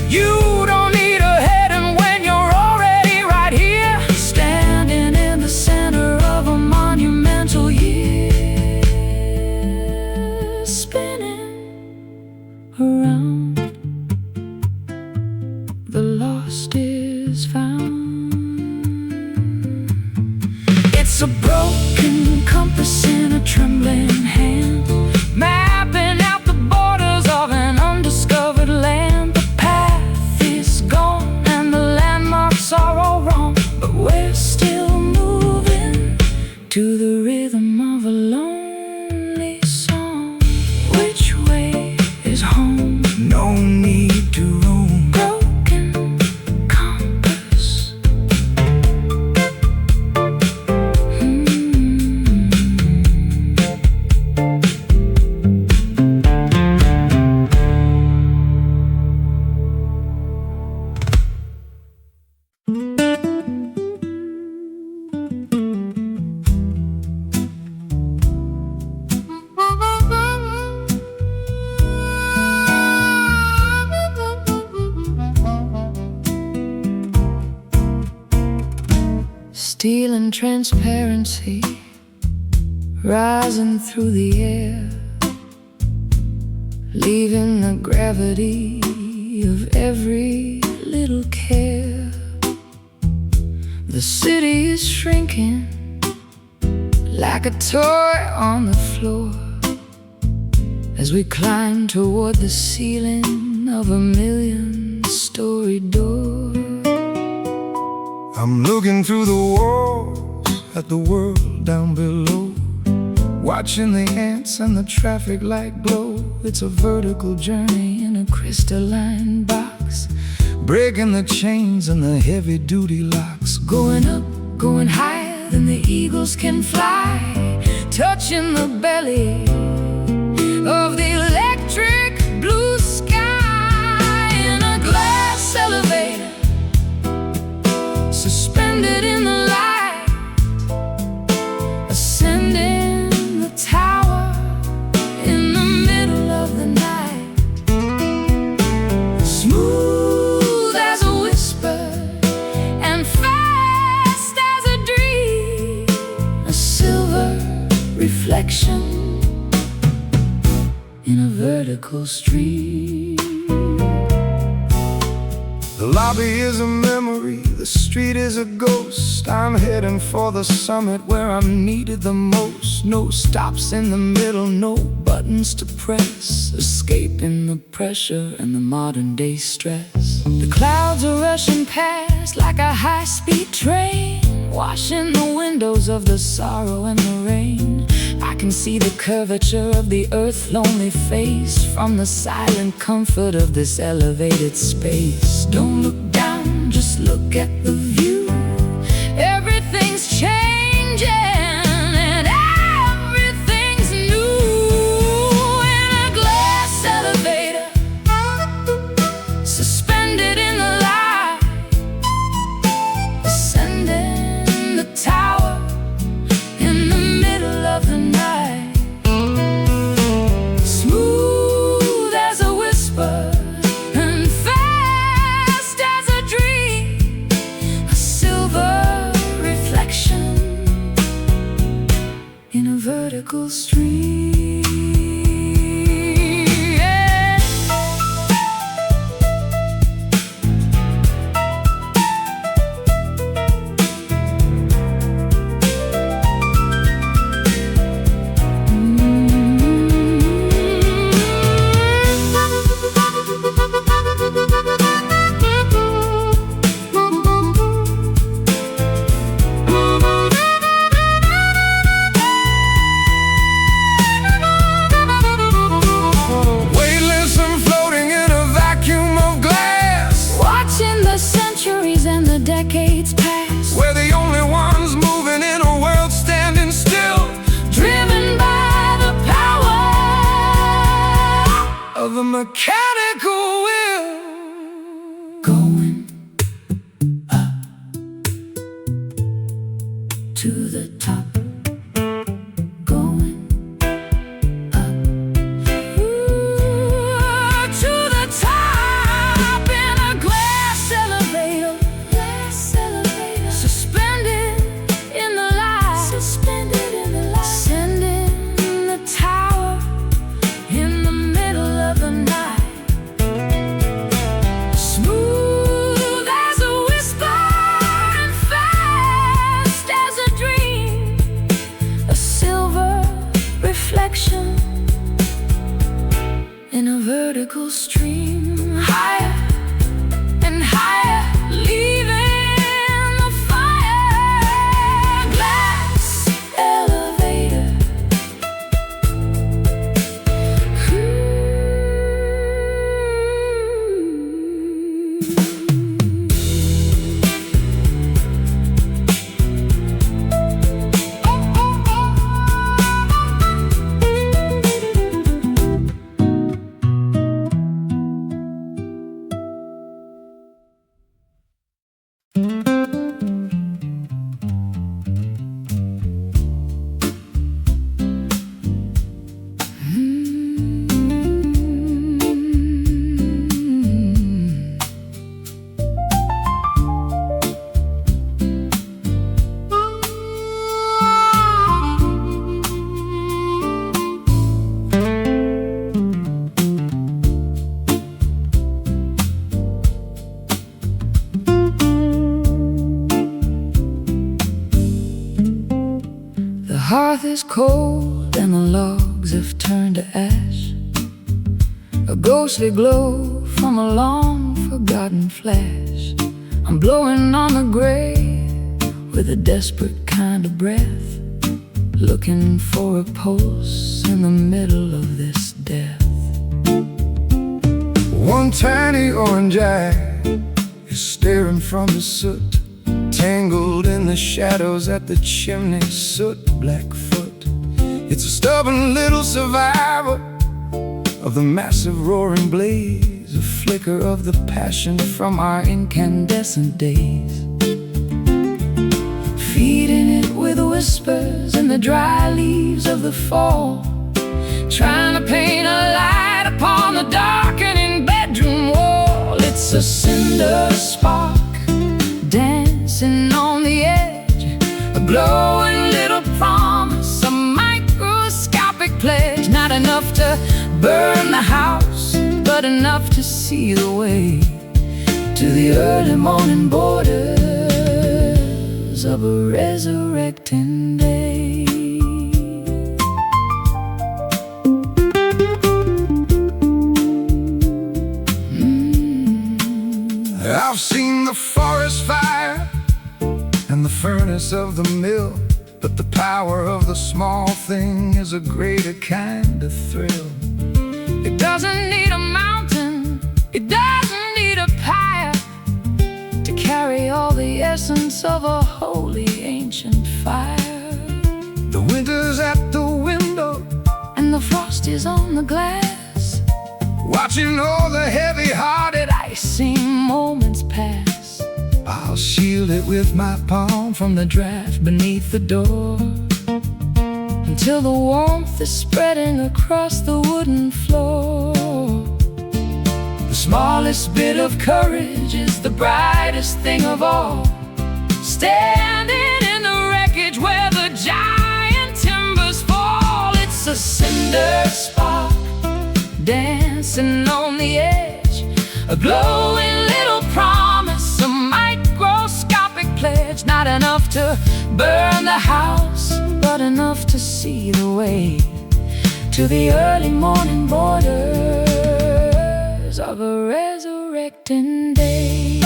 you don't need a heading when you're already right here. Standing in the center of a monumental year, spinning around, the lost is found. It's a broken compass in a trembling hand, mapping out the borders of an undiscovered land. The path is gone and the landmarks are all wrong, but we're still moving to the rhythm of a lonely song. Which way is home? No need to roam. Broken compass. Steel and transparency rising through the air, leaving the gravity of every little care. The city is shrinking like a toy on the floor as we climb toward the ceiling of a million-story door. I'm looking through the walls at the world down below, watching the ants and the traffic light glow. It's a vertical journey in a crystalline box, breaking the chains and the heavy-duty locks. Going up, going higher than the eagles can fly, touching the belly of the electric blue sky. In a glass elevator, suspended in the light, ascending the tower in the middle of the night. Smooth as a whisper and fast as a dream, a silver reflection in a vertical stream. The lobby is a memory, the street is a ghost. I'm heading for the summit where I'm needed the most. No stops in the middle, no buttons to press, escaping the pressure and the modern day stress. The clouds are rushing past like a high-speed train, washing the windows of the sorrow and the rain. I can see the curvature of the earth's lonely face from the silent comfort of this elevated space. Don't look down, just look at the view. Everything's changing and everything's new. In a glass elevator, suspended in the light, ascending the tower in the middle of the night. Smooth as a whisper and fast as a dream, a silver reflection in a vertical stream. Yeah. Weightless and floating in a vacuum of glass, Watching the centuries and the decades pass, we're the only ones moving in a world standing still, driven by the power of a mechanical will. going up to the top, going up to the top. In a glass elevator, suspended in the light, ascending the tower in the middle of the night. Smooth as a whisper and fast as a dream, a silver reflection in a vertical stream. Higher and higher, leaving the fire. Glass elevator. hearth is cold and the logs have turned to ash. A ghostly glow from a long-forgotten flash. I'm blowing on the gray with a desperate kind of breath, looking for a pulse in the middle of this death. One tiny orange eye is staring from the soot, tangled in the shadows at the chimney, soot Blackfoot. It's a stubborn little survivor of the massive roaring blaze, a flicker of the passion from our incandescent days. Feeding it with whispers in the dry leaves of the fall, trying to paint a light upon the darkening bedroom wall. It's a cinder spark dancing on the edge, a glowing little promise, a microscopic pledge. Not enough to burn the house, but enough to see the way to the early morning borders of a resurrecting day. I've seen the forest fire and the furnace of the mill, but the power of the small thing is a greater kind of thrill. It doesn't need a mountain, it doesn't need a pyre to carry all the essence of a holy ancient fire. The winter's at the window and the frost is on the glass, watching all the heavy-hearted icy moments pass. I'll shield it with my palm from the draft beneath the door, until the warmth is spreading across the wooden floor. The smallest bit of courage is the brightest thing of all, standing in the wreckage where the giant timbers fall. It's a cinder spark dancing on the edge, a glowing little promise, a microscopic pledge. Not enough to burn the house, but enough to see the way to the early morning borders of a resurrecting day.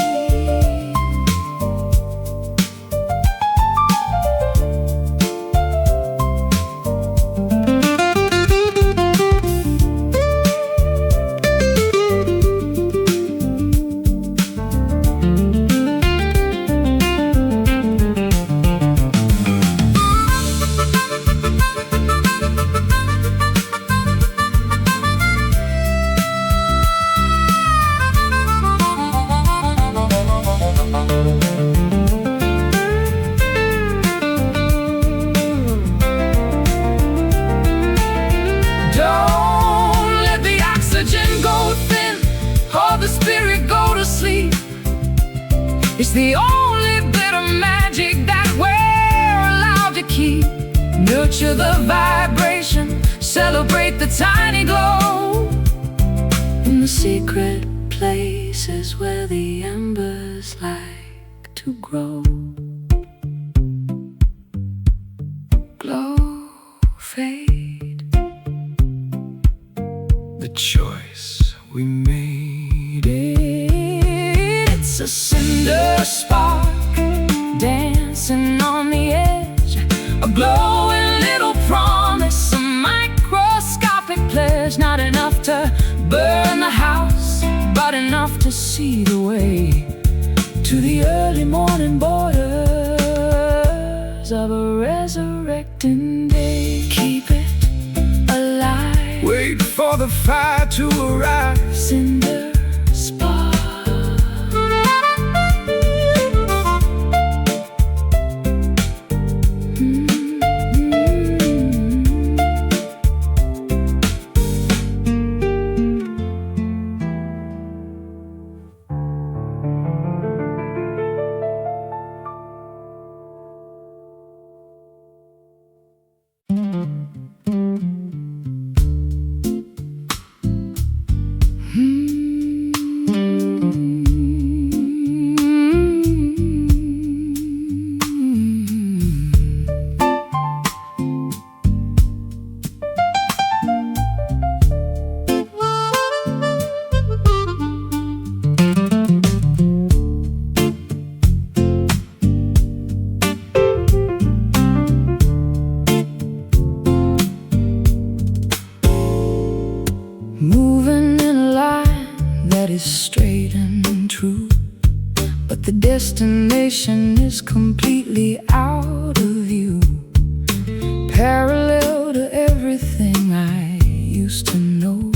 It's the only bit of magic that we're allowed to keep. Nurture the vibration, celebrate the tiny glow in the secret places where the embers like to grow. Glow, fade, the choice we made it's a cinder spark dancing on the edge, a glowing little promise, a microscopic pledge. Not enough to burn the house, but enough to see the way to the early morning borders of a resurrecting day. Keep it alive, wait for the fire to arrive. Cinder spark. The destination is completely out of view, parallel to everything I used to know.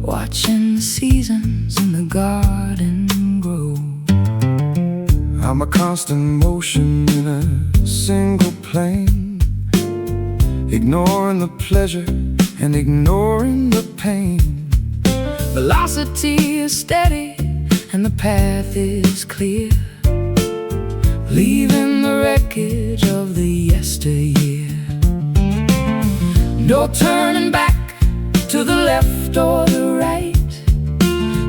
Watching the seasons in the garden grow. I'm a constant motion in a single plane, ignoring the pleasure and ignoring the pain. Velocity is steady and the path is clear, leaving the wreckage of the yesteryear. No turning back to the left or the right,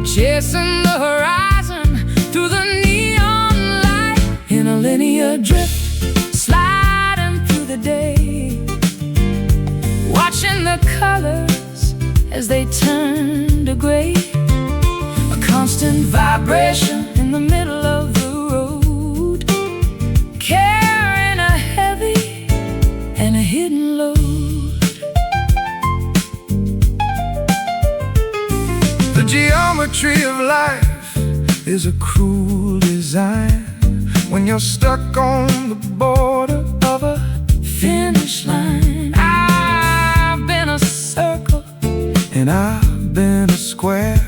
chasing the horizon through the neon light. In a linear drift, sliding through the day, watching the colors as they turn to gray. A constant vibration in the middle of the road, carrying a heavy and a hidden load. The geometry of life is a cruel design when you're stuck on the border of a Finish line. I've been a circle and I've been a square.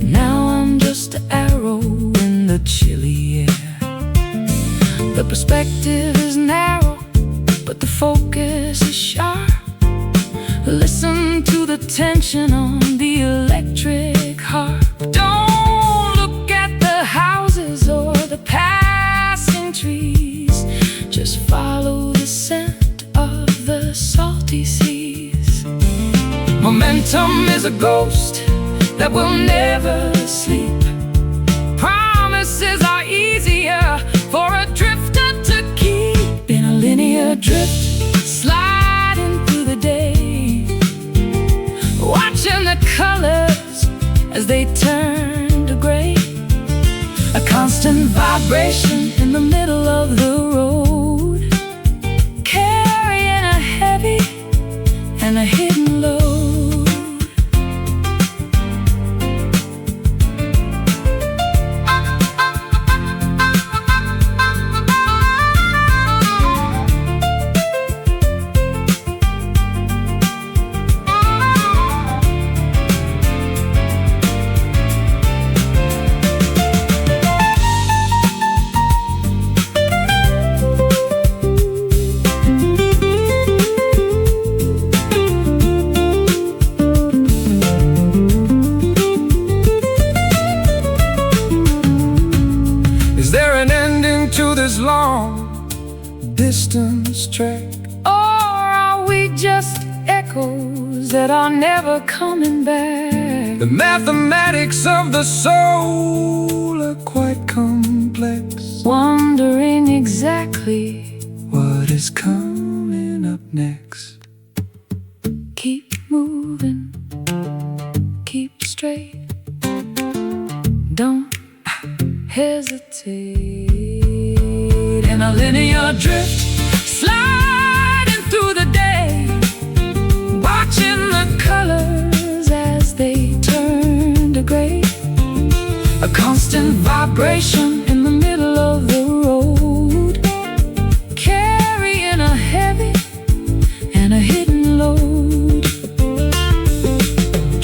now I'm just an arrow in the chilly air. The perspective is narrow, but the focus is sharp. Listen to the tension on the electric harp. Don't look at the houses or the passing trees, just follow the scent of the salty seas. Momentum is a ghost that will never sleep. Promises are easier for a drifter to keep. In a linear drift, sliding through the day, watching the colors as they turn to gray. A constant vibration in the middle of the road, carrying a heavy and a hidden load. Is there an ending to this long distance trek? Or are we just echoes that are never coming back? The mathematics of the soul are quite complex. Wondering exactly What is coming up next? keep moving, keep straight, don't hesitate. In a linear drift, sliding through the day, watching the colors as they turn to gray. A constant vibration in the middle of the road, carrying a heavy and a hidden load.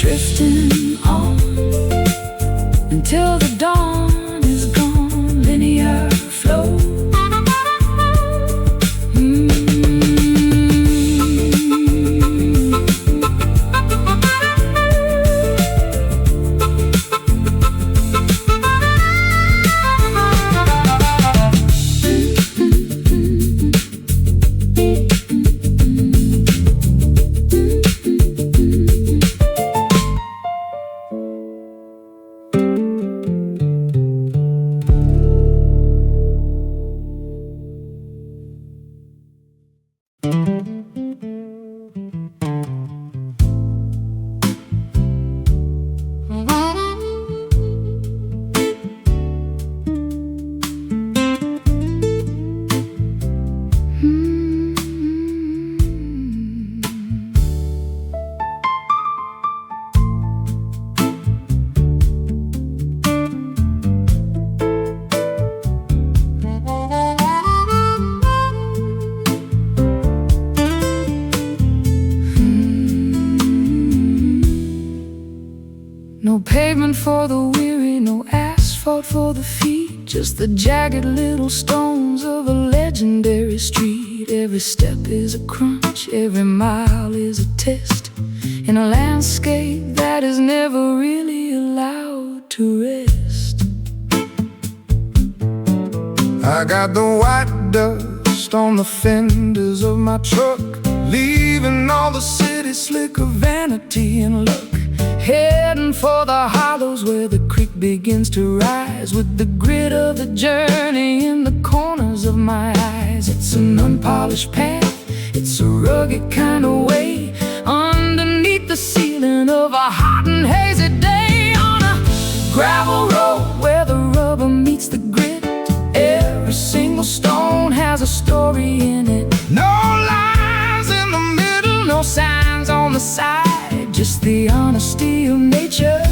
Drifting on until the dawn is gone. Linear flow. for the weary, no asphalt for the feet, just the jagged little stones of a legendary street. Every step is a crunch, every mile is a test, in a landscape that is never really allowed to rest. I got the white dust on the fenders of my truck, leaving all the city slick of vanity and luck, heading for the hollows where the creek begins to rise, with the grit of the journey in the corners of my eyes. It's an unpolished path, it's a rugged kind of way, underneath the ceiling of a hot and hazy day, on a gravel road where the rubber meets the grit. Every single stone has a story in it. No lines in the middle, no signs on the side, just the honesty of nature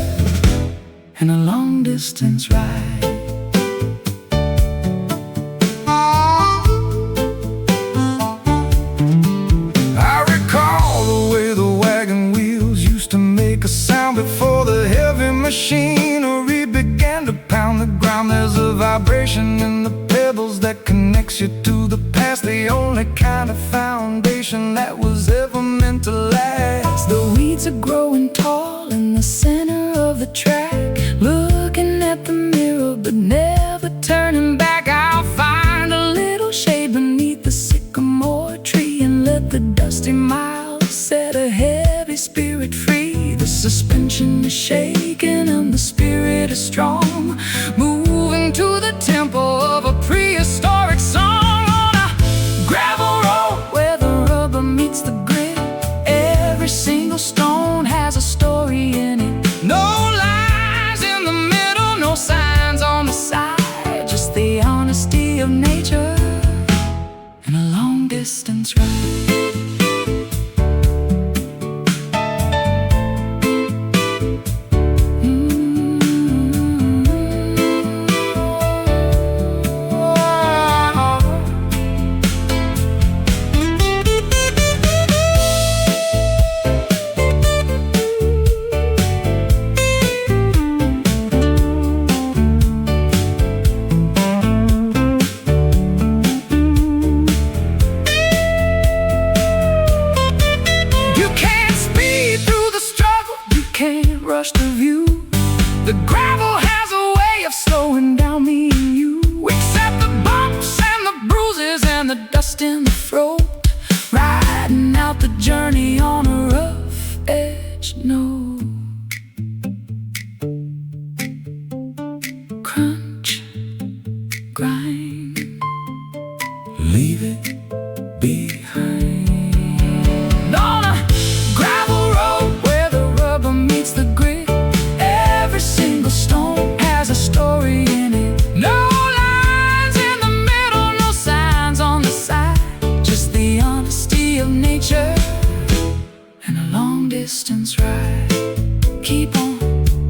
and a long distance ride. I recall the way the wagon wheels used to make a sound before the heavy machinery began to pound the ground. There's a vibration in the pebbles that connects you to the past, the only kind of foundation that was ever meant to last. The weeds are growing tall in the center of the track, looking at the mirror but never turning back. I'll find a little shade beneath the sycamore tree and let the dusty miles set a heavy spirit free. The suspension is shaking and the spirit is strong, moving to the tempo of a prehistoric song, on a gravel road where the rubber meets the grit. Every single stone has a story in it. No lines in the middle, no signs on the side, just the honesty of nature and a long distance ride. Rush the view. The gravel has a way of slowing down me and you. Accept the bumps and the bruises and the dust in the throat, riding out the journey on a rough edge note. Crunch, grind, leave it behind. On a gravel road where the rubber meets the grit, every single stone has a story in it. No lines in the middle, no signs on the side, just the honesty of nature and a long distance ride. Keep on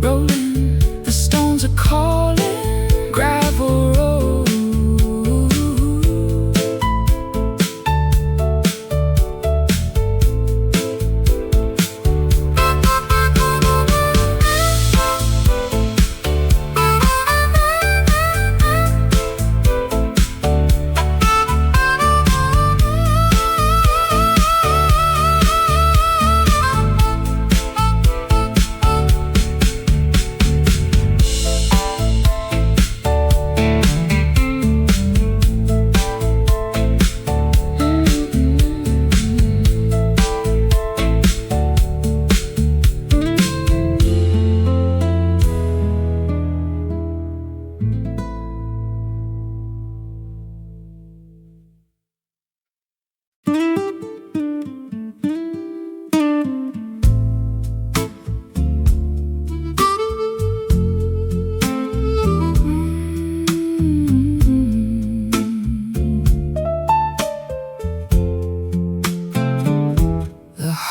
rolling, the stones are calling, gravel road.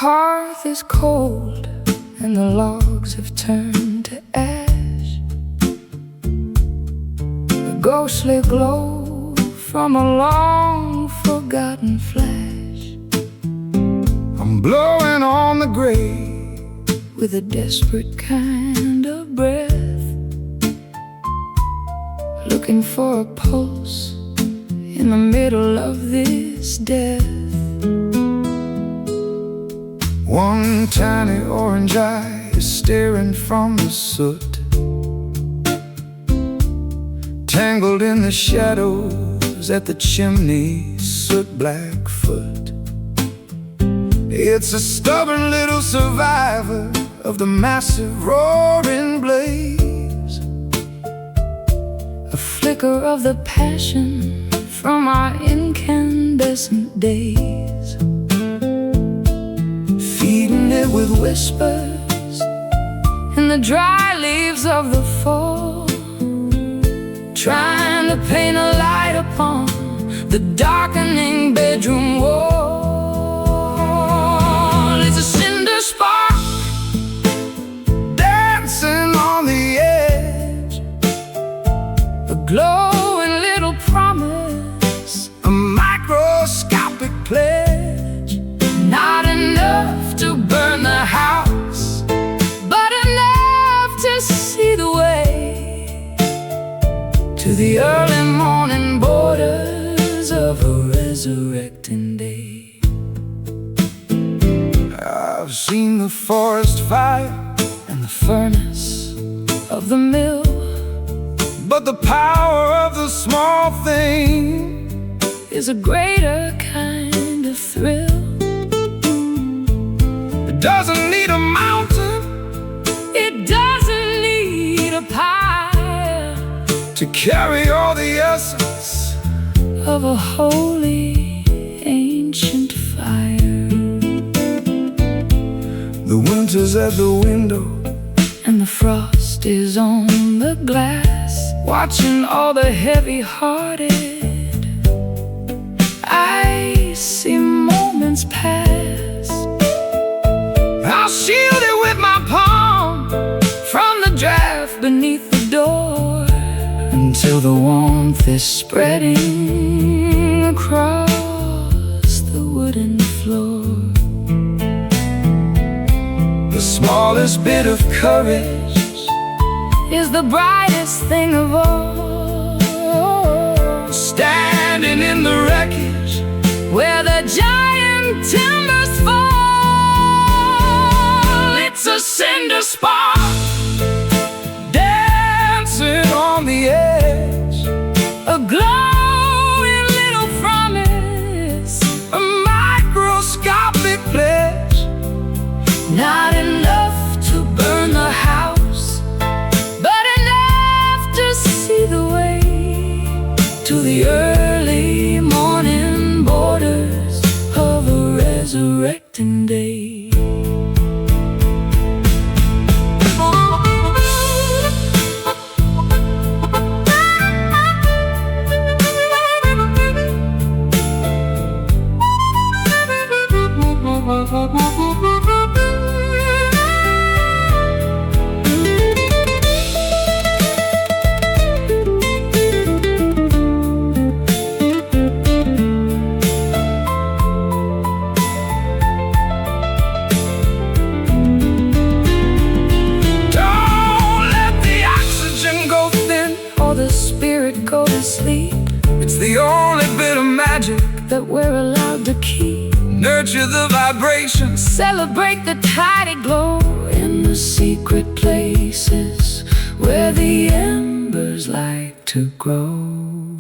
hearth is cold and the logs have turned to ash. The ghostly glow from a long forgotten flash. I'm blowing on the grave with a desperate kind of breath. looking for a pulse in the middle of this death. One tiny orange eye is staring from the soot, tangled in the shadows at the chimney's soot-black foot. It's a stubborn little survivor of the massive roaring blaze, a flicker of the passion from our incandescent days, feeding it with whispers in the dry leaves of the fall, trying to paint a light upon the darkening bedroom wall. It's a cinder spark dancing on the edge, a glowing little promise, a microscopic pledge. not enough to burn the house, but enough to see the way to the early morning borders of a resurrecting day. I've seen the forest fire And the furnace of the mill, but the power of the small thing is a greater kind of thrill. it doesn't need a mountain It doesn't need a pile to carry all the essence of a holy ancient fire. The winter's at the window, And the frost is on the glass, watching all the heavy-hearted icy moments pass. I'll shield it with my palm From the draft beneath the door, until the warmth is spreading across the wooden floor. the smallest bit of courage Is the brightest thing of all, standing in the wreckage where the giant timbers fall. It's a cinder spark dancing on the edge, a glowing little promise, a microscopic pledge. not enough to burn the house, but enough to see the way to the early morning borders of a resurrecting day. Don't let the oxygen go thin, Or the spirit go to sleep it's the only bit of magic. that we're allowed to keep. Nurture the vibrations, Celebrate the tidy glow in the secret places where the embers like to grow.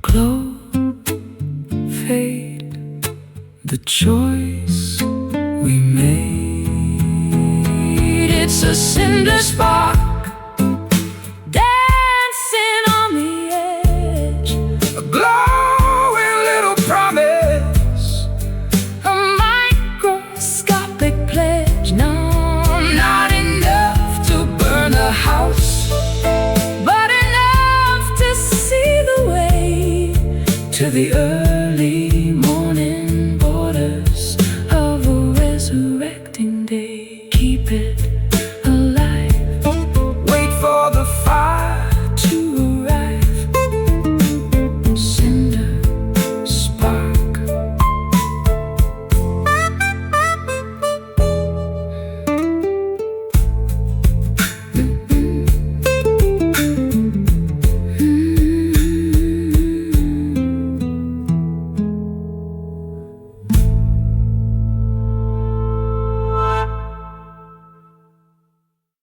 Glow, fade, the choice we made. It's a cinder spark dancing on the edge, a glowing little promise. a microscopic pledge. No, not enough to burn a house, but enough to see the way to the earth.